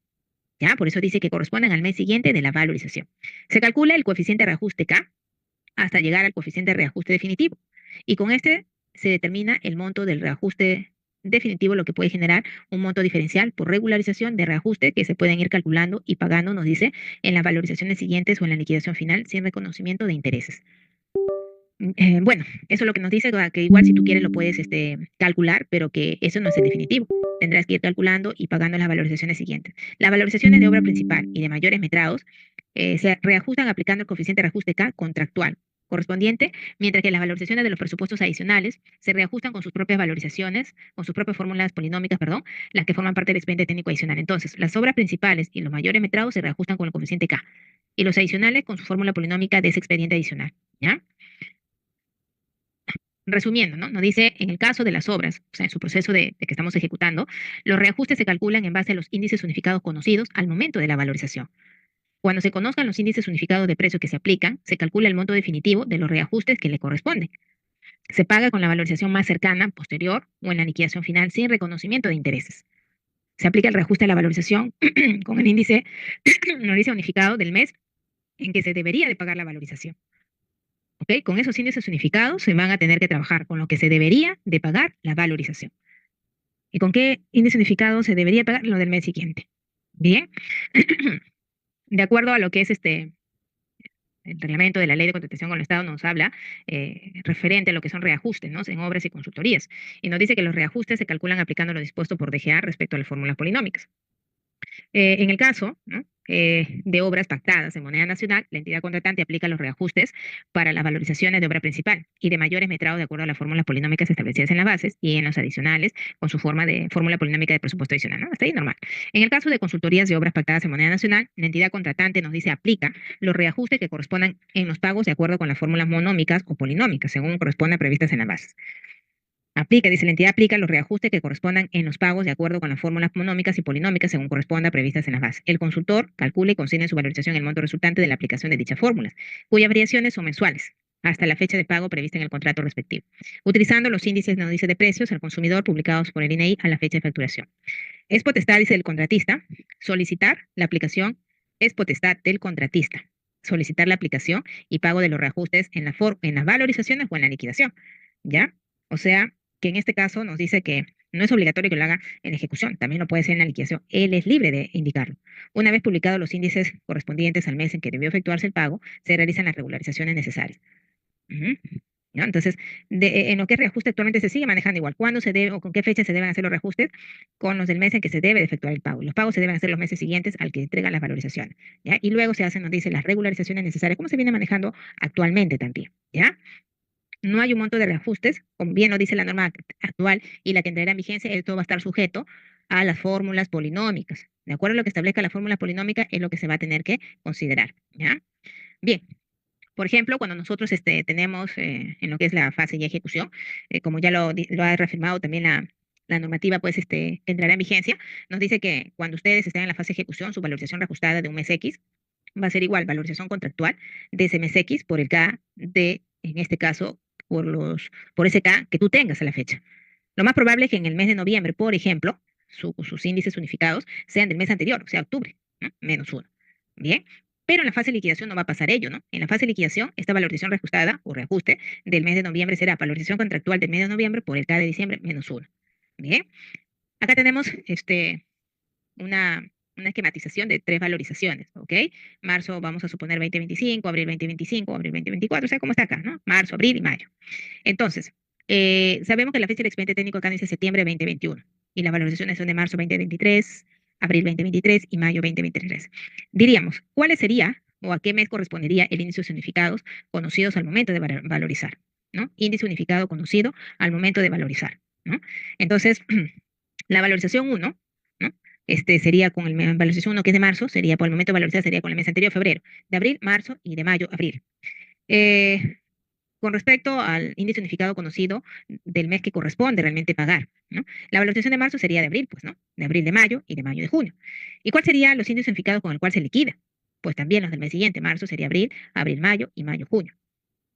¿Ya? Por eso dice que corresponden al mes siguiente de la valorización. Se calcula el coeficiente de reajuste K hasta llegar al coeficiente de reajuste definitivo. Y con este se determina el monto del reajuste definitivo, lo que puede generar un monto diferencial por regularización de reajuste que se pueden ir calculando y pagando, nos dice, en las valorizaciones siguientes o en la liquidación final sin reconocimiento de intereses. Bueno, eso es lo que nos dice, que igual si tú quieres lo puedes calcular, pero que eso no es el definitivo. Tendrás que ir calculando y pagando las valorizaciones siguientes. Las valorizaciones de obra principal y de mayores metrados se reajustan aplicando el coeficiente de reajuste K contractual correspondiente, mientras que las valorizaciones de los presupuestos adicionales se reajustan con sus propias valorizaciones, con sus propias fórmulas polinómicas, perdón, las que forman parte del expediente técnico adicional. Entonces, las obras principales y los mayores metrados se reajustan con el coeficiente K y los adicionales con su fórmula polinómica de ese expediente adicional, ¿ya? Resumiendo, ¿no? Nos dice, en el caso de las obras, o sea, en su proceso de que estamos ejecutando, los reajustes se calculan en base a los índices unificados conocidos al momento de la valorización. Cuando se conozcan los índices unificados de precio que se aplican, se calcula el monto definitivo de los reajustes que le corresponden. Se paga con la valorización más cercana, posterior o en la liquidación final sin reconocimiento de intereses. Se aplica el reajuste a la valorización con el índice, no dice unificado del mes en que se debería de pagar la valorización. ¿Ok? Con esos índices unificados se van a tener que trabajar con lo que se debería de pagar la valorización. ¿Y con qué índice unificado se debería pagar? Lo del mes siguiente. Bien. De acuerdo a lo que es el reglamento de la Ley de Contratación con el Estado nos habla referente a lo que son reajustes, ¿no?, en obras y consultorías. Y nos dice que los reajustes se calculan aplicando lo dispuesto por DGA respecto a las fórmulas polinómicas. En el caso, ¿no? De obras pactadas en moneda nacional, la entidad contratante aplica los reajustes para las valorizaciones de obra principal y de mayores metrados de acuerdo a las fórmulas polinómicas establecidas en las bases y en los adicionales con su forma de fórmula polinómica de presupuesto adicional, ¿no? Hasta ahí normal. En el caso de consultorías de obras pactadas en moneda nacional, la entidad contratante nos dice aplica los reajustes que correspondan en los pagos de acuerdo con las fórmulas monómicas o polinómicas, según correspondan previstas en las bases. Aplica, dice la entidad, aplica los reajustes que correspondan en los pagos de acuerdo con las fórmulas monómicas y polinómicas según corresponda previstas en las bases. El consultor calcula y consigna en su valorización el monto resultante de la aplicación de dichas fórmulas, cuyas variaciones son mensuales, hasta la fecha de pago prevista en el contrato respectivo, utilizando los índices no dice de precios al consumidor publicados por el INEI a la fecha de facturación. Es potestad, dice el contratista, solicitar la aplicación, es potestad del contratista solicitar la aplicación y pago de los reajustes en las valorizaciones o en la liquidación, ¿ya? O sea, que en este caso nos dice que no es obligatorio que lo haga en ejecución, también lo puede hacer en la liquidación. Él es libre de indicarlo. Una vez publicados los índices correspondientes al mes en que debió efectuarse el pago, se realizan las regularizaciones necesarias. Ujú. ¿No? Entonces, en lo que es reajuste actualmente se sigue manejando igual. ¿Cuándo se debe o con qué fecha se deben hacer los reajustes? Con los del mes en que se debe de efectuar el pago. Los pagos se deben hacer los meses siguientes al que entregan las valorizaciones, ¿ya? Y luego se hacen, nos dice, las regularizaciones necesarias, como se viene manejando actualmente también, ¿ya? No hay un monto de reajustes, como bien lo dice la norma actual y la que entrará en vigencia, esto va a estar sujeto a las fórmulas polinómicas. De acuerdo a lo que establezca la fórmula polinómica, es lo que se va a tener que considerar, ¿ya? Bien, por ejemplo, cuando nosotros tenemos en lo que es la fase de ejecución, como ya lo ha reafirmado también la normativa, pues que entrará en vigencia, nos dice que cuando ustedes estén en la fase de ejecución, su valorización reajustada de un mes X va a ser igual valorización contractual de ese mes X por el K de, en este caso, por ese K que tú tengas a la fecha. Lo más probable es que en el mes de noviembre, por ejemplo, sus índices unificados sean del mes anterior, o sea, octubre, ¿no? Menos uno. Bien, pero en la fase de liquidación no va a pasar ello, ¿no? En la fase de liquidación, esta valorización reajustada o reajuste del mes de noviembre será valorización contractual del mes de noviembre por el K de diciembre menos uno. Bien, acá tenemos una, una esquematización de tres valorizaciones, ¿ok? Marzo vamos a suponer 2025, abril 2025, abril 2024, o sea, como está acá, ¿no? Marzo, abril y mayo. Entonces, sabemos que la fecha del expediente técnico acá dice septiembre 2021 y las valorizaciones son de marzo 2023, abril 2023 y mayo 2023. Diríamos, ¿cuál sería o a qué mes correspondería el índice unificados conocidos al momento de valorizar? ¿No? Índice unificado conocido al momento de valorizar, ¿no? Entonces, la valorización 1, ¿no? Sería con el valorización 1 que es de marzo, sería por el momento de valorizar, sería con el mes anterior, febrero, de abril, marzo y de mayo, abril. Eh, con respecto al índice unificado conocido del mes que corresponde realmente pagar, ¿no? La valorización de marzo sería de abril, pues, ¿no? De abril de mayo y de mayo de junio. ¿Y cuál serían los índices unificados con el cual se liquida? Pues también los del mes siguiente, marzo sería abril, abril, mayo y mayo, junio.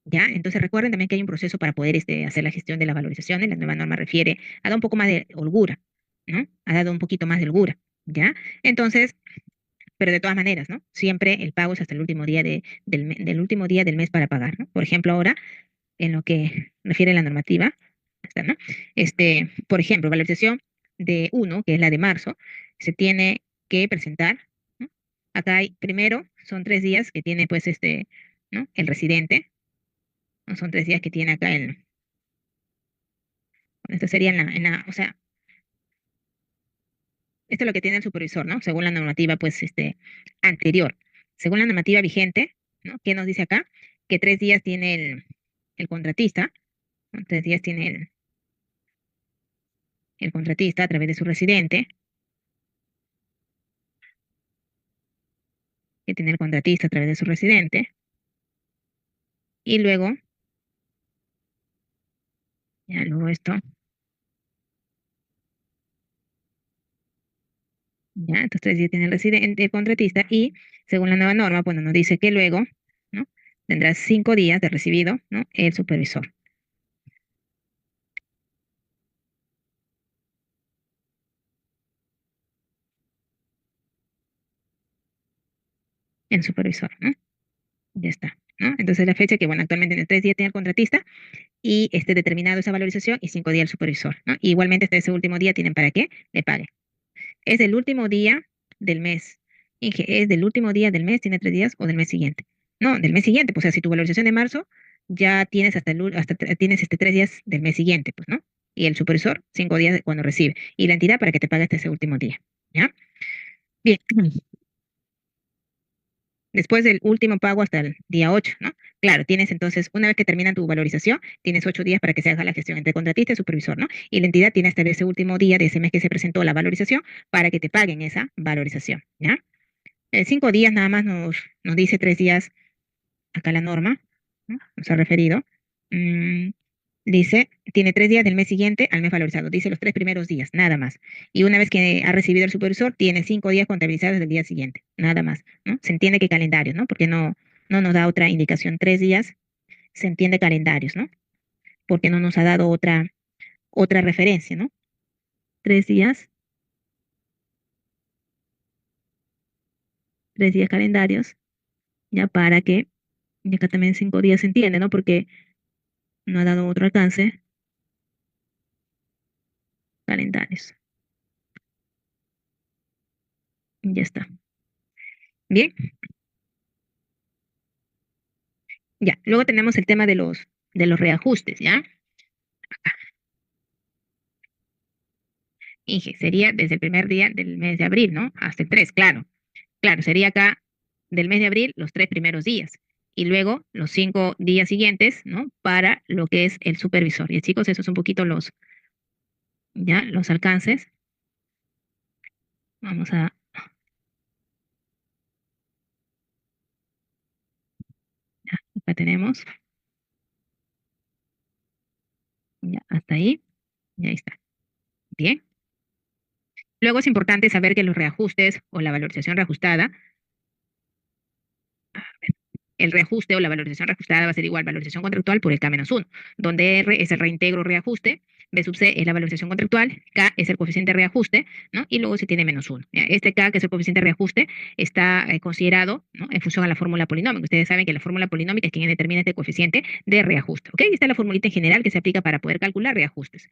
¿Ya? Entonces recuerden también que hay un proceso para poder hacer la gestión de las valorizaciones. La nueva norma refiere, ha dado un poco más de holgura, ¿no? Ha dado un poquito más de holgura, ¿ya? Entonces, pero de todas maneras, ¿no? Siempre el pago es hasta el último día del último día del mes para pagar, ¿no? Por ejemplo, ahora en lo que refiere a la normativa, está, ¿no? Por ejemplo, valorización de uno, que es la de marzo, se tiene que presentar, ¿no? Acá hay, primero, son 3 días que tiene, pues, ¿no? El residente, ¿no? Son 3 días que tiene acá esto sería o sea, esto es lo que tiene el supervisor, ¿no? Según la normativa, pues, anterior. Según la normativa vigente, ¿no? ¿Qué nos dice acá? Que 3 días tiene el contratista, ¿no? 3 días tiene el contratista a través de su residente, que tiene el contratista a través de su residente, y luego, ya luego esto, ya, estos 3 días tiene el residente, el contratista, y según la nueva norma, bueno, nos dice que luego, ¿no? Tendrá 5 días de recibido, ¿no? El supervisor. El supervisor, ¿no? Ya está, ¿no? Entonces la fecha que, bueno, actualmente en 3 días tiene el contratista y esté determinado esa valorización y 5 días el supervisor, ¿no? Y igualmente hasta ese último día tienen para qué le pague. Es del último día del mes. Inge, ¿es del último día del mes, tiene 3 días o del mes siguiente? No, del mes siguiente, pues o sea, si tu valorización de marzo, ya tienes tienes 3 días del mes siguiente, pues, ¿no? Y el supervisor, 5 días de cuando recibe. Y la entidad para que te pague hasta ese último día, ¿ya? Bien, después del último pago hasta el día 8, ¿no? Claro, tienes entonces, una vez que termina tu valorización, tienes 8 días para que se haga la gestión entre contratista y supervisor, ¿no? Y la entidad tiene hasta ese último día de ese mes que se presentó la valorización para que te paguen esa valorización, ¿ya? 5 días nada más nos dice 3 días acá la norma, ¿no? Nos ha referido. Mm, Dice, tiene 3 días del mes siguiente al mes valorizado. Dice los 3 primeros días, nada más. Y una vez que ha recibido el supervisor, tiene 5 días contabilizados del día siguiente, nada más, ¿no? Se entiende que calendarios, ¿no? Porque no nos da otra indicación. 3 días, se entiende calendarios, ¿no? Porque no nos ha dado otra referencia, ¿no? 3 días, 3 días calendarios, ya para que, y acá también 5 días se entiende, ¿no? Porque no ha dado otro alcance, calendarios. Ya está. Bien, ya. Luego tenemos el tema de los reajustes, ¿ya? Inge, sería desde el primer día del mes de abril, ¿no? Hasta el 3, claro. Claro, sería acá del mes de abril los 3 primeros días. Y luego los 5 días siguientes, ¿no? Para lo que es el supervisor. Y chicos, esos son un poquito ya, los alcances. Vamos a, acá tenemos, ya, hasta ahí, y ahí está. Bien. Luego es importante saber que los reajustes o la valorización reajustada, el reajuste o la valorización reajustada va a ser igual valorización contractual por el K-1, donde R es el reintegro reajuste, B sub C es la valorización contractual, K es el coeficiente reajuste, ¿no? Y luego se tiene -1. Este K, que es el coeficiente reajuste, está considerado, ¿no? En función a la fórmula polinómica. Ustedes saben que la fórmula polinómica es quien determina este coeficiente de reajuste, ¿ok? Esta es la formulita en general que se aplica para poder calcular reajustes.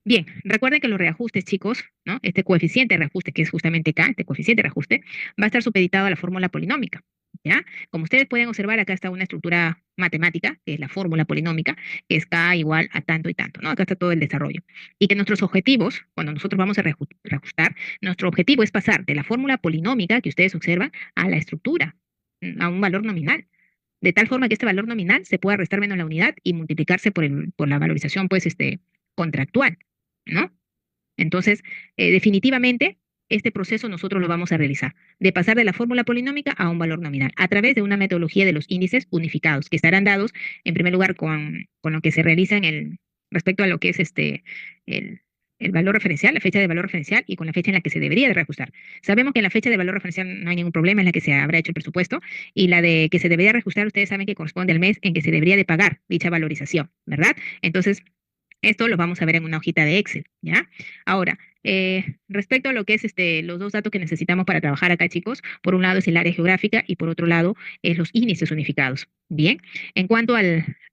Bien, recuerden que los reajustes, chicos, ¿no? Este coeficiente de reajuste, que es justamente K, este coeficiente de reajuste, va a estar supeditado a la fórmula polinómica, ¿ya? Como ustedes pueden observar, acá está una estructura matemática, que es la fórmula polinómica, que es K igual a tanto y tanto, ¿no? Acá está todo el desarrollo. Y que nuestros objetivos, cuando nosotros vamos a reajustar, nuestro objetivo es pasar de la fórmula polinómica que ustedes observan a la estructura, a un valor nominal. De tal forma que este valor nominal se pueda restar menos la unidad y multiplicarse por la valorización, pues, contractual, ¿no? Entonces, definitivamente, este proceso nosotros lo vamos a realizar, de pasar de la fórmula polinómica a un valor nominal, a través de una metodología de los índices unificados, que estarán dados, en primer lugar, con lo que se realiza respecto a lo que es el, el valor referencial, la fecha de valor referencial y con la fecha en la que se debería de reajustar. Sabemos que en la fecha de valor referencial no hay ningún problema, en la que se habrá hecho el presupuesto, y la de que se debería reajustar, ustedes saben que corresponde al mes en que se debería de pagar dicha valorización, ¿verdad? Entonces, esto lo vamos a ver en una hojita de Excel, ¿ya? Ahora, respecto a lo que es los dos datos que necesitamos para trabajar acá, chicos, por un lado es el área geográfica y por otro lado es los índices unificados. Bien, en cuanto a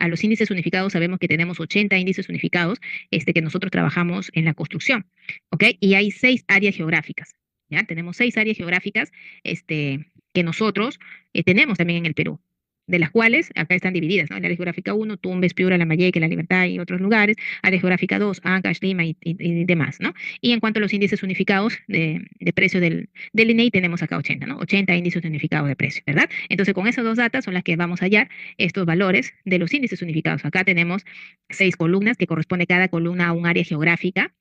los índices unificados, sabemos que tenemos 80 índices unificados que nosotros trabajamos en la construcción, ¿ok? Y hay 6 áreas geográficas, ¿ya? Tenemos 6 áreas geográficas que nosotros tenemos también en el Perú, de las cuales acá están divididas, ¿no? El área geográfica 1, Tumbes, Piura, Lambayeque, La Libertad y otros lugares; área geográfica 2, Ancash, Lima y demás, ¿no? Y en cuanto a los índices unificados de precio del INEI, tenemos acá 80, ¿no? 80 índices unificados de precio, ¿verdad? Entonces, con esas dos datas son las que vamos a hallar estos valores de los índices unificados. Acá tenemos 6 columnas, que corresponde cada columna a un área geográfica,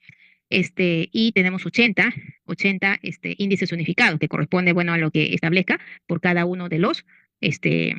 y tenemos 80 índices unificados, que corresponde, bueno, a lo que establezca por cada uno de los, este,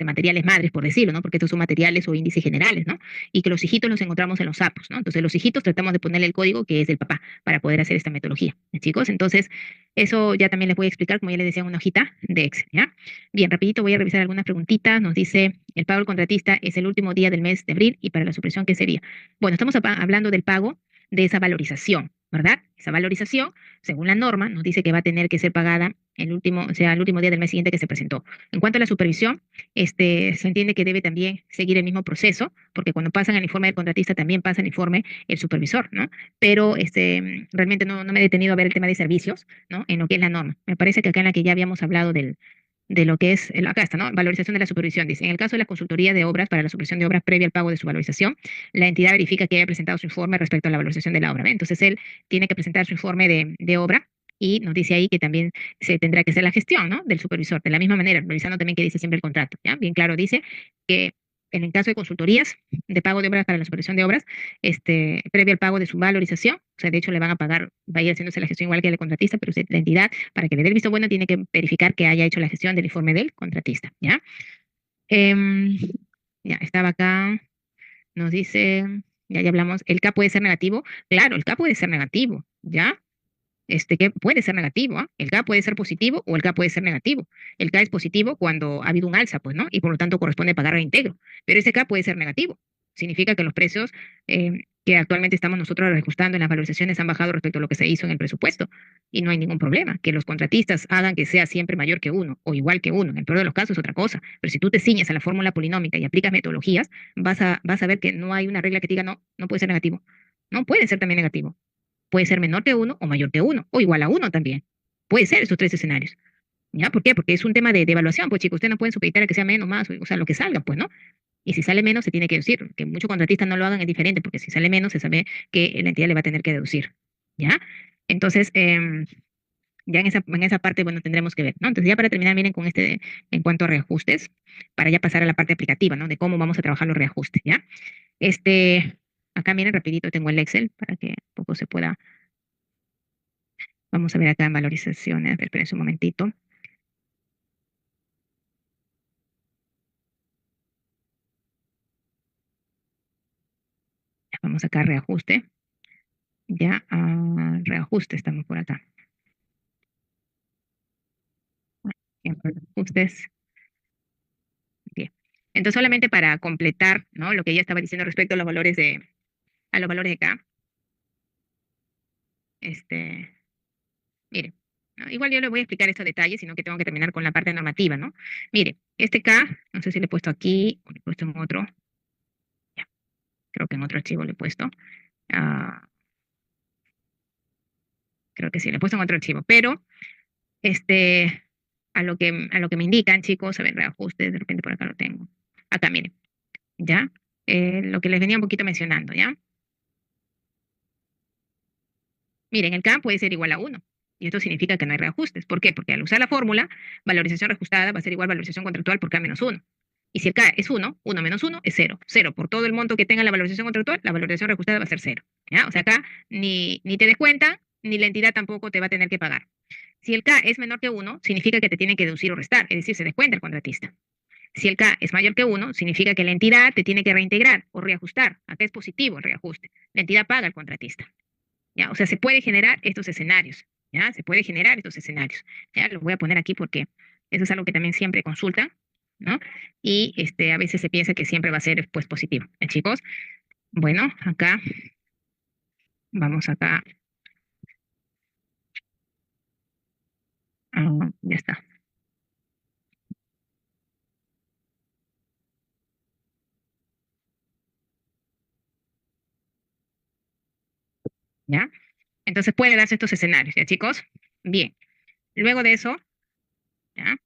materiales madres, por decirlo, ¿no? Porque estos son materiales o índices generales, ¿no? Y que los hijitos los encontramos en los sapos, ¿no? Entonces, los hijitos tratamos de ponerle el código que es del papá para poder hacer esta metodología, chicos. Entonces, eso ya también les voy a explicar, como ya les decía, en una hojita de Excel, ¿ya? Bien, rapidito voy a revisar algunas preguntitas. Nos dice, el pago del contratista es el último día del mes de abril, y para la supresión, ¿qué sería? Bueno, estamos hablando del pago de esa valorización, ¿verdad? Esa valorización, según la norma, nos dice que va a tener que ser pagada el último día del mes siguiente que se presentó. En cuanto a la supervisión, se entiende que debe también seguir el mismo proceso, porque cuando pasan el informe del contratista también pasa el informe el supervisor, ¿no? Pero realmente no me he detenido a ver el tema de servicios, ¿no? En lo que es la norma. Me parece que acá en la que ya habíamos hablado de lo que es, acá está, ¿no? Valorización de la supervisión. Dice, en el caso de la consultoría de obras para la supervisión de obras previa al pago de su valorización, la entidad verifica que haya presentado su informe respecto a la valorización de la obra, ¿ve? Entonces, él tiene que presentar su informe de obra, y nos dice ahí que también se tendrá que hacer la gestión, ¿no? Del supervisor, de la misma manera, revisando también que dice siempre el contrato, ¿ya? Bien claro dice que en el caso de consultorías de pago de obras para la supervisión de obras, previo al pago de su valorización, o sea, de hecho le van a pagar, va a ir haciéndose la gestión igual que el contratista, pero la entidad, para que le dé el visto bueno, tiene que verificar que haya hecho la gestión del informe del contratista, ¿ya? Em, ya, estaba acá, nos dice, ya hablamos, el K puede ser negativo. Claro, el K puede ser negativo, ¿ya? Que puede ser negativo, ¿ah? El K puede ser positivo o el K puede ser negativo. El K es positivo cuando ha habido un alza, pues, ¿no? Y por lo tanto corresponde pagar reintegro. Pero ese K puede ser negativo. Significa que los precios que actualmente estamos nosotros reajustando en las valorizaciones han bajado respecto a lo que se hizo en el presupuesto. Y no hay ningún problema. Que los contratistas hagan que sea siempre mayor que uno o igual que uno. En el peor de los casos es otra cosa. Pero si tú te ciñes a la fórmula polinómica y aplicas metodologías, vas a ver que no hay una regla que te diga no, no puede ser negativo. No puede ser también negativo. Puede ser menor que uno o mayor que uno, o igual a uno también. Puede ser esos tres escenarios. ¿Ya? ¿Por qué? Porque es un tema de evaluación, pues chicos, ustedes no pueden supeditar a que sea menos, más, o sea, lo que salga, pues, ¿no? Y si sale menos, se tiene que deducir. Que muchos contratistas no lo hagan es diferente, porque si sale menos, se sabe que la entidad le va a tener que deducir. ¿Ya? Entonces, ya en esa parte, bueno, tendremos que ver, ¿no? Entonces, ya para terminar, miren con en cuanto a reajustes, para ya pasar a la parte aplicativa, ¿no? De cómo vamos a trabajar los reajustes, ¿ya? Acá miren rapidito, tengo el Excel para que un poco se pueda. Vamos a ver acá en valorizaciones. A ver, espérense un momentito. Vamos acá a reajuste. Ya, reajuste estamos por acá. En reajustes. Bien. Entonces, solamente para completar, ¿no? Lo que ella estaba diciendo respecto a los valores de acá. Mire, ¿no? Igual yo le voy a explicar estos detalles, sino que tengo que terminar con la parte normativa, ¿no? Mire, este K, no sé si le he puesto aquí o le he puesto en otro. Ya, creo que en otro archivo le he puesto. Ah, creo que sí, le he puesto en otro archivo, pero este, a lo que me indican, chicos, a ver, reajustes, de repente por acá lo tengo. Acá, miren, ¿ya? Lo que les venía un poquito mencionando, ¿ya? Miren, el K puede ser igual a 1. Y esto significa que no hay reajustes. ¿Por qué? Porque al usar la fórmula, valorización reajustada va a ser igual a valorización contractual por K menos 1. Y si el K es 1, 1 menos 1 es 0. 0 por todo el monto que tenga la valorización contractual, la valorización reajustada va a ser 0. ¿Ya? O sea, acá ni te descuentan, ni la entidad tampoco te va a tener que pagar. Si el K es menor que 1, significa que te tiene que deducir o restar, es decir, se descuenta el contratista. Si el K es mayor que 1, significa que la entidad te tiene que reintegrar o reajustar. Acá es positivo el reajuste. La entidad paga al contratista. ¿Ya? O sea, se puede generar estos escenarios. ¿Ya? Se puede generar estos escenarios. Ya los voy a poner aquí porque eso es algo que también siempre consultan, ¿no? Y a veces se piensa que siempre va a ser pues positivo. Chicos, bueno, acá, vamos acá. Ya está. ¿Ya? Entonces puede darse estos escenarios, ¿ya, chicos? Bien. Luego de eso, ¿ya?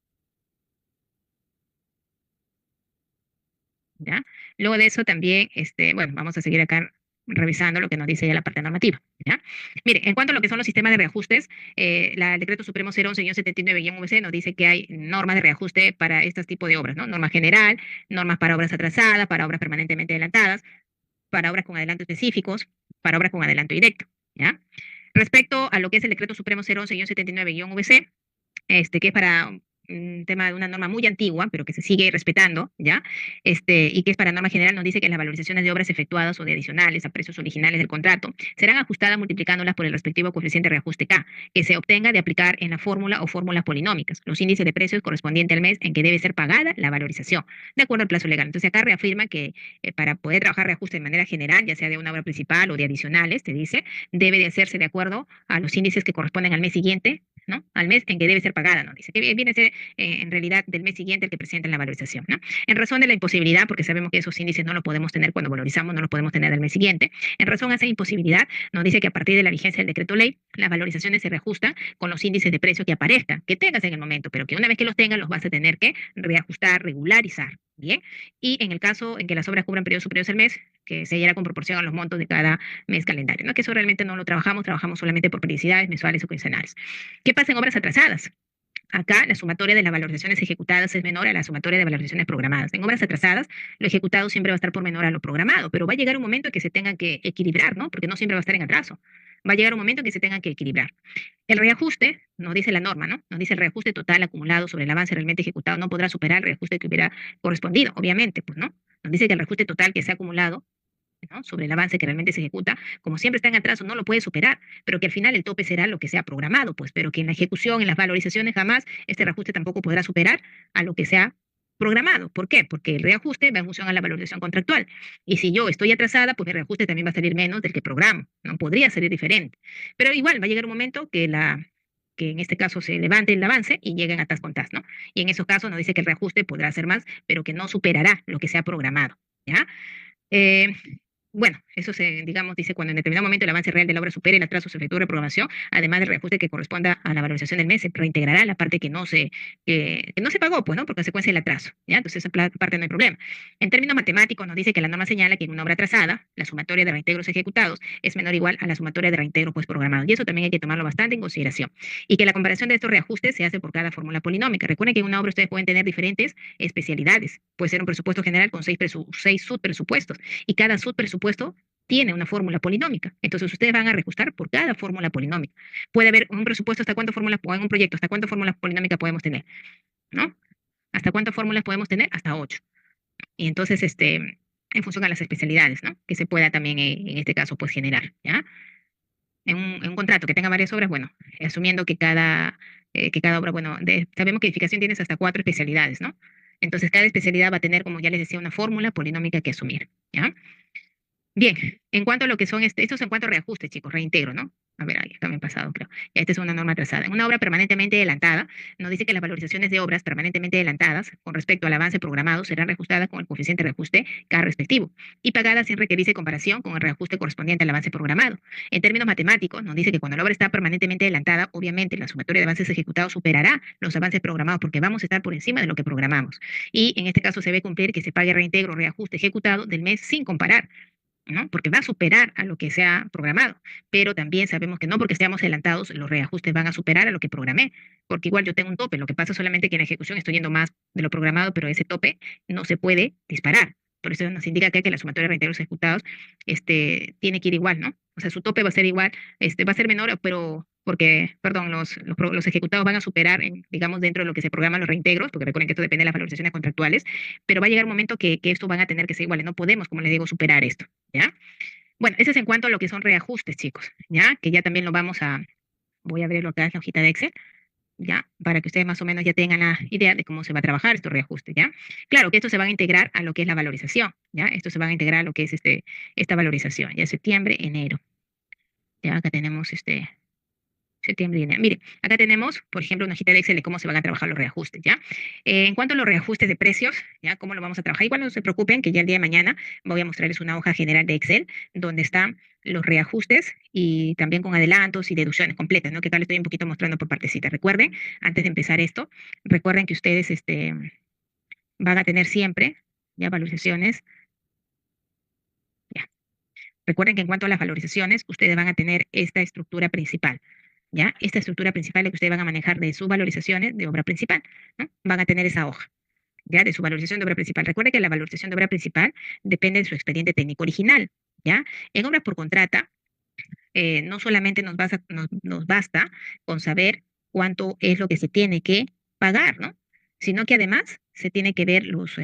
¿Ya? Luego de eso también, bueno, vamos a seguir acá revisando lo que nos dice ya la parte normativa, ¿ya? Mire, en cuanto a lo que son los sistemas de reajustes, el Decreto Supremo 011-79-VC nos dice que hay normas de reajuste para este tipo de obras, ¿no? Norma general, normas para obras atrasadas, para obras permanentemente adelantadas, para obras con adelanto específicos, para obras con adelanto directo, ¿ya? Respecto a lo que es el Decreto Supremo 011-79-VC, que es para un tema de una norma muy antigua, pero que se sigue respetando, ¿ya? Y que es para norma general, nos dice que las valorizaciones de obras efectuadas o de adicionales a precios originales del contrato serán ajustadas multiplicándolas por el respectivo coeficiente de reajuste K, que se obtenga de aplicar en la fórmula o fórmulas polinómicas, los índices de precios correspondientes al mes en que debe ser pagada la valorización, de acuerdo al plazo legal. Entonces acá reafirma que para poder trabajar reajuste de manera general, ya sea de una obra principal o de adicionales, te dice, debe de hacerse de acuerdo a los índices que corresponden al mes siguiente, ¿no? Al mes en que debe ser pagada, ¿no? Dice que viene a ser en realidad del mes siguiente el que presenta la valorización, ¿no? En razón de la imposibilidad, porque sabemos que esos índices no los podemos tener cuando valorizamos, no los podemos tener del mes siguiente, en razón a esa imposibilidad, nos dice que a partir de la vigencia del decreto ley, las valorizaciones se reajustan con los índices de precio que aparezcan, que tengas en el momento, pero que una vez que los tengas los vas a tener que reajustar, regularizar. Bien, y en el caso en que las obras cubran periodos superiores al mes, que se diera con proporción a los montos de cada mes calendario, ¿no? Que eso realmente no lo trabajamos, trabajamos solamente por periodicidades mensuales o quincenales. ¿Qué pasa en obras atrasadas? Acá la sumatoria de las valorizaciones ejecutadas es menor a la sumatoria de valorizaciones programadas. En obras atrasadas, lo ejecutado siempre va a estar por menor a lo programado, pero va a llegar un momento en que se tengan que equilibrar, ¿no? Porque no siempre va a estar en atraso. Va a llegar un momento en que se tengan que equilibrar. El reajuste, nos dice la norma, ¿no? Nos dice el reajuste total acumulado sobre el avance realmente ejecutado no podrá superar el reajuste que hubiera correspondido, obviamente, pues, ¿no? Nos dice que el reajuste total que se ha acumulado, ¿no? Sobre el avance que realmente se ejecuta, como siempre está en atraso, no lo puede superar, pero que al final el tope será lo que sea programado, pues, pero que en la ejecución, en las valorizaciones, jamás este reajuste tampoco podrá superar a lo que sea programado. ¿Por qué? Porque el reajuste va en función a la valorización contractual. Y si yo estoy atrasada, pues mi reajuste también va a salir menos del que programo, no podría salir diferente. Pero igual va a llegar un momento que en este caso se levante el avance y lleguen a tas con tas, ¿no? Y en esos casos nos dice que el reajuste podrá ser más, pero que no superará lo que sea programado, ¿ya? Eh, bueno, eso se, digamos, dice cuando en determinado momento el avance real de la obra supere el atraso, se efectúa reprogramación, además del reajuste que corresponda a la valorización del mes, se reintegrará la parte que no se pagó, pues, ¿no? Por consecuencia del atraso, ¿ya? Entonces, esa parte no hay problema. En términos matemáticos, nos dice que la norma señala que en una obra atrasada, la sumatoria de reintegros ejecutados es menor o igual a la sumatoria de reintegros pues programados, y eso también hay que tomarlo bastante en consideración. Y que la comparación de estos reajustes se hace por cada fórmula polinómica. Recuerden que en una obra ustedes pueden tener diferentes especialidades. Puede ser un presupuesto general con seis subpresupuestos y cada subpresupuesto tiene una fórmula polinómica. Entonces ustedes van a reajustar por cada fórmula polinómica. Puede haber un presupuesto hasta cuántas fórmulas, o en un proyecto, hasta cuántas fórmulas polinómicas podemos tener, ¿no? ¿Hasta cuántas fórmulas podemos tener? Hasta 8. Y entonces, en función a las especialidades, ¿no? Que se pueda también, en este caso, pues generar, ¿ya? En un contrato que tenga varias obras, bueno, asumiendo que cada obra, bueno, sabemos que edificación tienes hasta 4 especialidades, ¿no? Entonces, cada especialidad va a tener, como ya les decía, una fórmula polinómica que asumir, ¿ya? Bien, en cuanto a lo que son, esto es en cuanto a reajustes, chicos, reintegro, ¿no? A ver, ahí está bien pasado, creo. Ya, esta es una norma trazada. En una obra permanentemente adelantada, nos dice que las valorizaciones de obras permanentemente adelantadas con respecto al avance programado serán reajustadas con el coeficiente de reajuste K respectivo y pagadas sin requerirse comparación con el reajuste correspondiente al avance programado. En términos matemáticos, nos dice que cuando la obra está permanentemente adelantada, obviamente la sumatoria de avances ejecutados superará los avances programados porque vamos a estar por encima de lo que programamos. Y en este caso se ve cumplir que se pague reintegro o reajuste ejecutado del mes sin comparar, ¿no? Porque va a superar a lo que se ha programado, pero también sabemos que no porque estemos adelantados, los reajustes van a superar a lo que programé, porque igual yo tengo un tope, lo que pasa solamente que en la ejecución estoy yendo más de lo programado, pero ese tope no se puede disparar. Por eso nos indica que la sumatoria de reintegros ejecutados tiene que ir igual, ¿no? O sea, su tope va a ser igual, va a ser menor, pero porque, perdón, los ejecutados van a superar, digamos, dentro de lo que se programan los reintegros, porque recuerden que esto depende de las valorizaciones contractuales, pero va a llegar un momento que esto van a tener que ser iguales. No podemos, como les digo, superar esto, ¿ya? Bueno, eso es en cuanto a lo que son reajustes, chicos, ¿ya? Que ya también lo voy a abrirlo acá en la hojita de Excel, ¿ya? Para que ustedes más o menos ya tengan la idea de cómo se va a trabajar estos reajustes, ¿ya? Claro que estos se van a integrar a lo que es la valorización, ¿ya? Estos se van a integrar a lo que es esta valorización, ya septiembre, enero. Ya acá tenemos septiembre y enero. Mire, acá tenemos, por ejemplo, una hojita de Excel de cómo se van a trabajar los reajustes, ¿ya? En cuanto a los reajustes de precios, ¿ya? ¿Cómo lo vamos a trabajar? Igual no se preocupen, que ya el día de mañana voy a mostrarles una hoja general de Excel donde están los reajustes y también con adelantos y deducciones completas, ¿no? Que acá les estoy un poquito mostrando por partecita. Recuerden, antes de empezar esto, recuerden que ustedes van a tener siempre, ya, valorizaciones, ya. Recuerden que en cuanto a las valorizaciones, ustedes van a tener esta estructura principal. ¿Ya? Esta estructura principal es que ustedes van a manejar de sus valorizaciones de obra principal, ¿no? Van a tener esa hoja, ¿ya? De su valorización de obra principal. Recuerde que la valorización de obra principal depende de su expediente técnico original, ¿ya? En obras por contrata, no solamente nos basta con saber cuánto es lo que se tiene que pagar, ¿no? Sino que además se tiene que ver los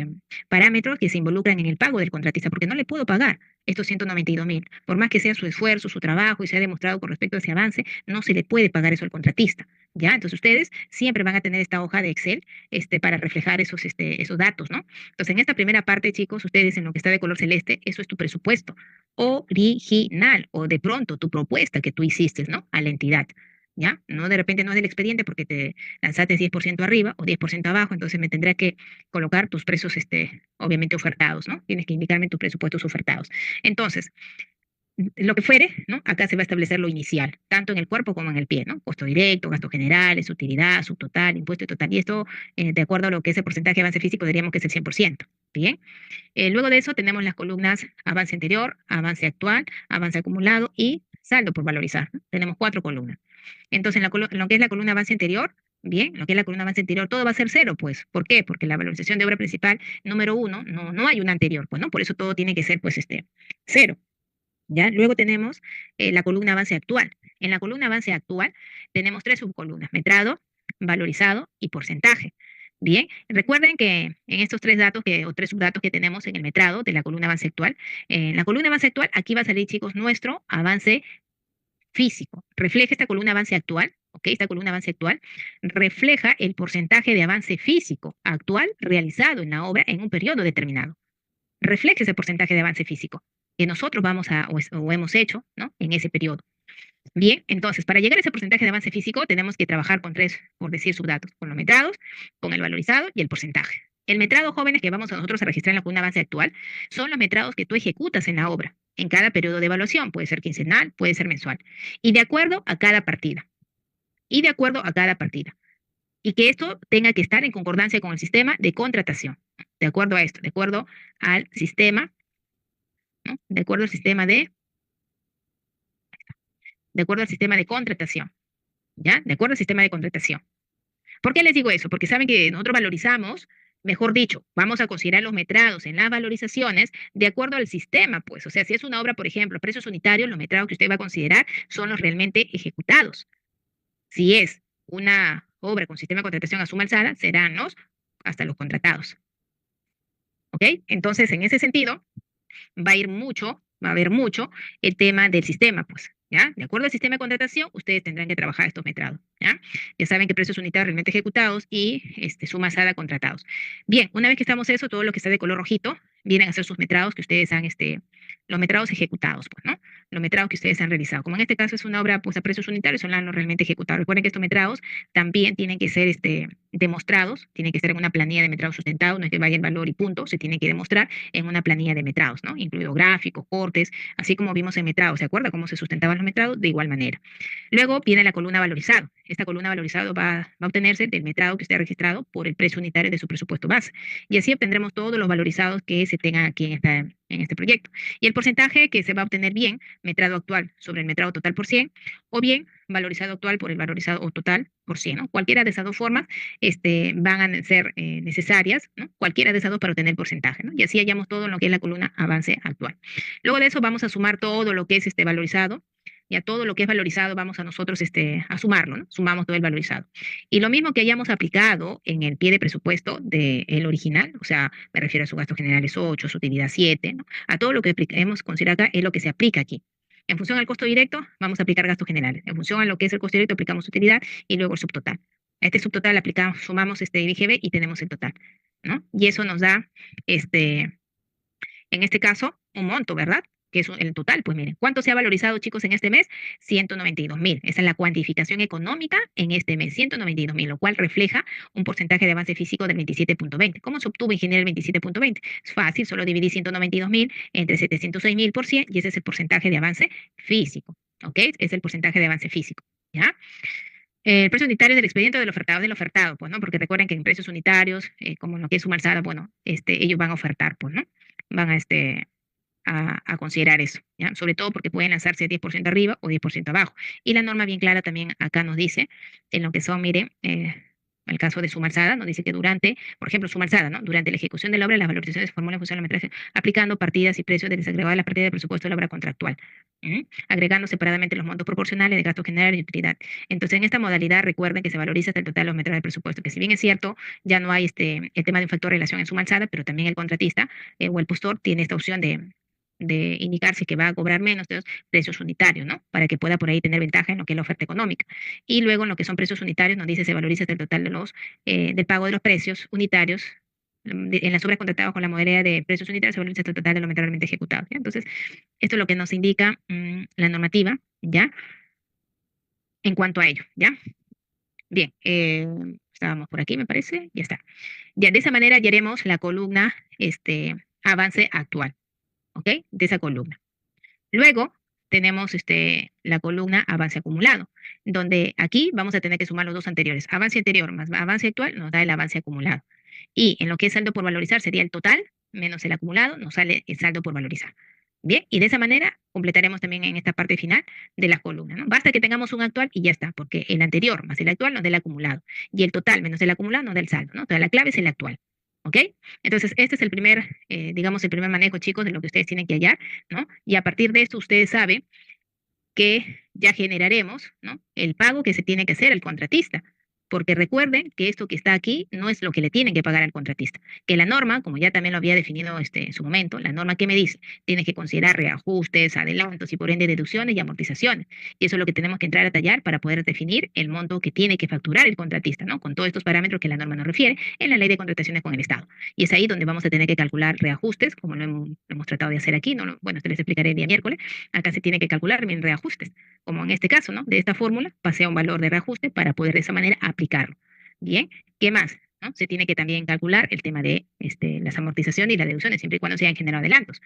parámetros que se involucran en el pago del contratista, porque no le puedo pagar estos 192.000. Por más que sea su esfuerzo, su trabajo y se ha demostrado con respecto a ese avance, no se le puede pagar eso al contratista, ¿ya? Entonces ustedes siempre van a tener esta hoja de Excel para reflejar esos datos, ¿no? Entonces en esta primera parte, chicos, ustedes en lo que está de color celeste, eso es tu presupuesto original o de pronto tu propuesta que tú hiciste, ¿no? A la entidad, ¿ya? No de repente no es del expediente porque te lanzaste 10% arriba o 10% abajo, entonces me tendrá que colocar tus precios, obviamente ofertados, ¿no? Tienes que indicarme tus presupuestos ofertados. Entonces, lo que fuere, ¿no? Acá se va a establecer lo inicial, tanto en el cuerpo como en el pie, ¿no? Costo directo, gastos generales, utilidad, subtotal, impuesto total, y esto, de acuerdo a lo que es el porcentaje de avance físico, diríamos que es el 100%. Bien. Luego de eso tenemos las columnas avance anterior, avance actual, avance acumulado y saldo por valorizar, ¿no? Tenemos 4 columnas. Entonces, en lo que es la columna avance anterior, bien, lo que es la columna avance anterior, todo va a ser cero, pues. ¿Por qué? Porque la valorización de obra principal número uno, no hay una anterior, pues, ¿no? Por eso todo tiene que ser, pues, cero. ¿Ya? Luego tenemos la columna avance actual. En la columna avance actual tenemos 3 subcolumnas: metrado, valorizado y porcentaje. Bien, recuerden que en estos 3 datos o 3 subdatos que tenemos en el metrado de la columna avance actual, en la columna avance actual, aquí va a salir, chicos, nuestro avance físico. Refleja esta columna avance actual, ¿ok? Esta columna avance actual refleja el porcentaje de avance físico actual realizado en la obra en un periodo determinado. Refleja ese porcentaje de avance físico que nosotros vamos a o hemos hecho, ¿no? En ese periodo. Bien, entonces, para llegar a ese porcentaje de avance físico, tenemos que trabajar con 3, por decir, subdatos: con los metrados, con el valorizado y el porcentaje. El metrado, jóvenes, que vamos a nosotros a registrar en la columna avance actual, son los metrados que tú ejecutas en la obra, en cada periodo de evaluación. Puede ser quincenal, puede ser mensual. Y de acuerdo a cada partida. Y de acuerdo a cada partida. Y que esto tenga que estar en concordancia con el sistema de contratación. De acuerdo a esto, de acuerdo al sistema, ¿no? De acuerdo al sistema de contratación, ¿ya? De acuerdo al sistema de contratación. ¿Por qué les digo eso? Porque saben que nosotros valorizamos, mejor dicho, vamos a considerar los metrados en las valorizaciones de acuerdo al sistema, pues. O sea, si es una obra, por ejemplo, precios unitarios, los metrados que usted va a considerar son los realmente ejecutados. Si es una obra con sistema de contratación a suma alzada, serán hasta los contratados. ¿Ok? Entonces, en ese sentido, va a haber mucho el tema del sistema, pues, ¿ya? De acuerdo al sistema de contratación, ustedes tendrán que trabajar estos metrados, ¿ya? Ya saben que precios unitarios realmente ejecutados y suma alzada contratados. Bien, una vez que estamos eso, todo lo que está de color rojito vienen a ser sus metrados que ustedes han, los metrados ejecutados, pues, ¿no? Los metrados que ustedes han realizado. Como en este caso es una obra, pues, a precios unitarios, son los realmente ejecutados. Recuerden que estos metrados también tienen que ser, demostrados, tienen que ser en una planilla de metrados sustentados, no es que vaya el valor y punto, se tiene que demostrar en una planilla de metrados, ¿no? Incluido gráficos, cortes, así como vimos en metrados. ¿Se acuerda cómo se sustentaban los metrados? De igual manera. Luego viene la columna valorizado. Esta columna valorizado va a obtenerse del metrado que esté registrado por el precio unitario de su presupuesto base. Y así obtendremos todos los valorizados que se tengan aquí en este proyecto. Y el porcentaje que se va a obtener, bien, metrado actual sobre el metrado total por 100, o bien valorizado actual por el valorizado o total por 100, ¿no? Cualquiera de esas dos formas van a ser necesarias, ¿no? Cualquiera de esas dos para obtener porcentaje, ¿no? Y así hallamos todo en lo que es la columna avance actual. Luego de eso vamos a sumar todo lo que es valorizado, y a todo lo que es valorizado vamos a nosotros a sumarlo, ¿no? Sumamos todo el valorizado. Y lo mismo que hayamos aplicado en el pie de presupuesto del original, o sea, me refiero a sus gastos generales 8, su utilidad 7, ¿no? A todo lo que hemos considerado acá es lo que se aplica aquí. En función al costo directo, vamos a aplicar gastos generales. En función a lo que es el costo directo, aplicamos utilidad y luego el subtotal. A este subtotal aplicamos, sumamos IGB y tenemos el total, ¿no? Y eso nos da, en este caso, un monto, ¿verdad? Que es el total. Pues miren, ¿cuánto se ha valorizado, chicos, en este mes? 192.000. Esa es la cuantificación económica en este mes, 192.000, lo cual refleja un porcentaje de avance físico del 27.20. ¿Cómo se obtuvo, ingeniero, el 27.20? Es fácil, solo dividí 192.000 entre 706.000 por 100 y ese es el porcentaje de avance físico, ¿ok? Es el porcentaje de avance físico, ¿ya? El precio unitario del expediente del ofertado, pues, ¿no? Porque recuerden que en precios unitarios, como lo que es suma alzada, bueno, ellos van a ofertar, pues, ¿no? Van a considerar eso, ¿ya? Sobre todo porque pueden lanzarse 10% arriba o 10% abajo. Y la norma bien clara también acá nos dice, en lo que son, miren, el caso de suma alzada, nos dice que durante, por ejemplo, suma alzada, ¿no? Durante la ejecución de la obra, las valorizaciones se formulan en función de la metraje, aplicando partidas y precios del desagregado de las partidas de presupuesto de la obra contractual, agregando separadamente los montos proporcionales de gasto general y utilidad. Entonces, en esta modalidad, recuerden que se valoriza hasta el total de los metros de presupuesto, que si bien es cierto, ya no hay el tema de un factor de relación en suma alzada, pero también el contratista o el postor tiene esta opción de indicarse que va a cobrar menos de los precios unitarios, ¿no? Para que pueda por ahí tener ventaja en lo que es la oferta económica. Y luego en lo que son precios unitarios nos dice se valoriza hasta el total del pago de los precios unitarios en las obras contratadas con la modalidad de precios unitarios se valoriza hasta el total de lo realmente ejecutado, ¿ya? Entonces, esto es lo que nos indica la normativa, ¿ya? En cuanto a ello, ¿ya? Bien, estábamos por aquí, me parece, ya está. Ya, de esa manera ya haremos la columna avance actual, ¿ok? De esa columna. Luego, tenemos la columna avance acumulado, donde aquí vamos a tener que sumar los dos anteriores. Avance anterior más avance actual nos da el avance acumulado. Y en lo que es saldo por valorizar sería el total menos el acumulado, nos sale el saldo por valorizar. Bien, y de esa manera completaremos también en esta parte final de la columna, ¿no? Basta que tengamos un actual y ya está, porque el anterior más el actual nos da el acumulado y el total menos el acumulado nos da el saldo, ¿no? Entonces la clave es el actual, ¿ok? Entonces este es el primer, digamos, el primer manejo, chicos, de lo que ustedes tienen que hallar, ¿no? Y a partir de esto ustedes saben que ya generaremos, ¿no?, el pago que se tiene que hacer al contratista. Porque recuerden que esto que está aquí no es lo que le tienen que pagar al contratista. Que la norma, como ya también lo había definido en su momento, la norma que me dice, tiene que considerar reajustes, adelantos y por ende deducciones y amortizaciones. Y eso es lo que tenemos que entrar a tallar para poder definir el monto que tiene que facturar el contratista, ¿no? Con todos estos parámetros que la norma nos refiere en la ley de contrataciones con el Estado. Y es ahí donde vamos a tener que calcular reajustes, como lo hemos tratado de hacer aquí, ¿no? Bueno, esto les explicaré el día miércoles. Acá se tiene que calcular bien reajustes, como en este caso, ¿no? De esta fórmula pasé a un valor de reajuste para poder de esa manera aplicarlo. Bien, ¿qué más? ¿No? Se tiene que también calcular el tema de las amortizaciones y las deducciones, siempre y cuando se hayan generado adelantos.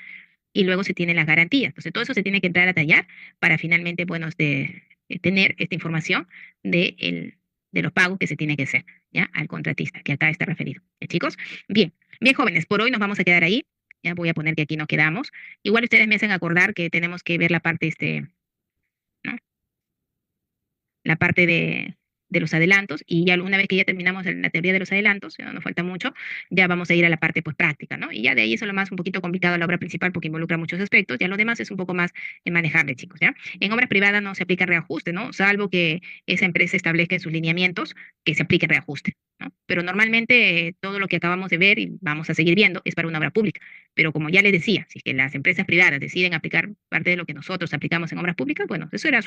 Y luego se tienen las garantías. Entonces, todo eso se tiene que entrar a tallar para finalmente, bueno, tener esta información de los pagos que se tiene que hacer, ¿ya? Al contratista, que acá está referido. ¿Ya, chicos? Bien, bien, jóvenes, por hoy nos vamos a quedar ahí. Ya voy a poner que aquí nos quedamos. Igual ustedes me hacen acordar que tenemos que ver la parte, ¿no?, la parte de los adelantos y ya una vez que ya terminamos la teoría de los adelantos, ya no nos falta mucho, ya vamos a ir a la parte pues práctica, ¿no? Y ya de ahí eso es lo más un poquito complicado la obra principal porque involucra muchos aspectos, ya lo demás es un poco más manejable, chicos, ¿ya? En obras privadas no se aplica reajuste, ¿no? Salvo que esa empresa establezca en sus lineamientos que se aplique reajuste, ¿no? Pero normalmente todo lo que acabamos de ver y vamos a seguir viendo es para una obra pública. Pero como ya les decía, si es que las empresas privadas deciden aplicar parte de lo que nosotros aplicamos en obras públicas, bueno, eso era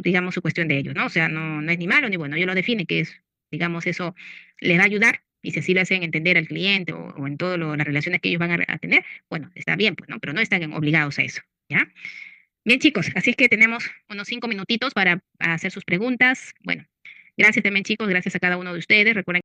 digamos, su cuestión de ellos, ¿no? O sea, no es ni malo ni bueno, ellos lo definen que es, digamos, eso les va a ayudar y si así lo hacen entender al cliente o en todas las relaciones que ellos van a tener, bueno, está bien, pues, ¿no? Pero no están obligados a eso, ¿ya? Bien, chicos, así es que tenemos unos 5 minutitos para hacer sus preguntas. Bueno, gracias también, chicos, gracias a cada uno de ustedes. Recuerden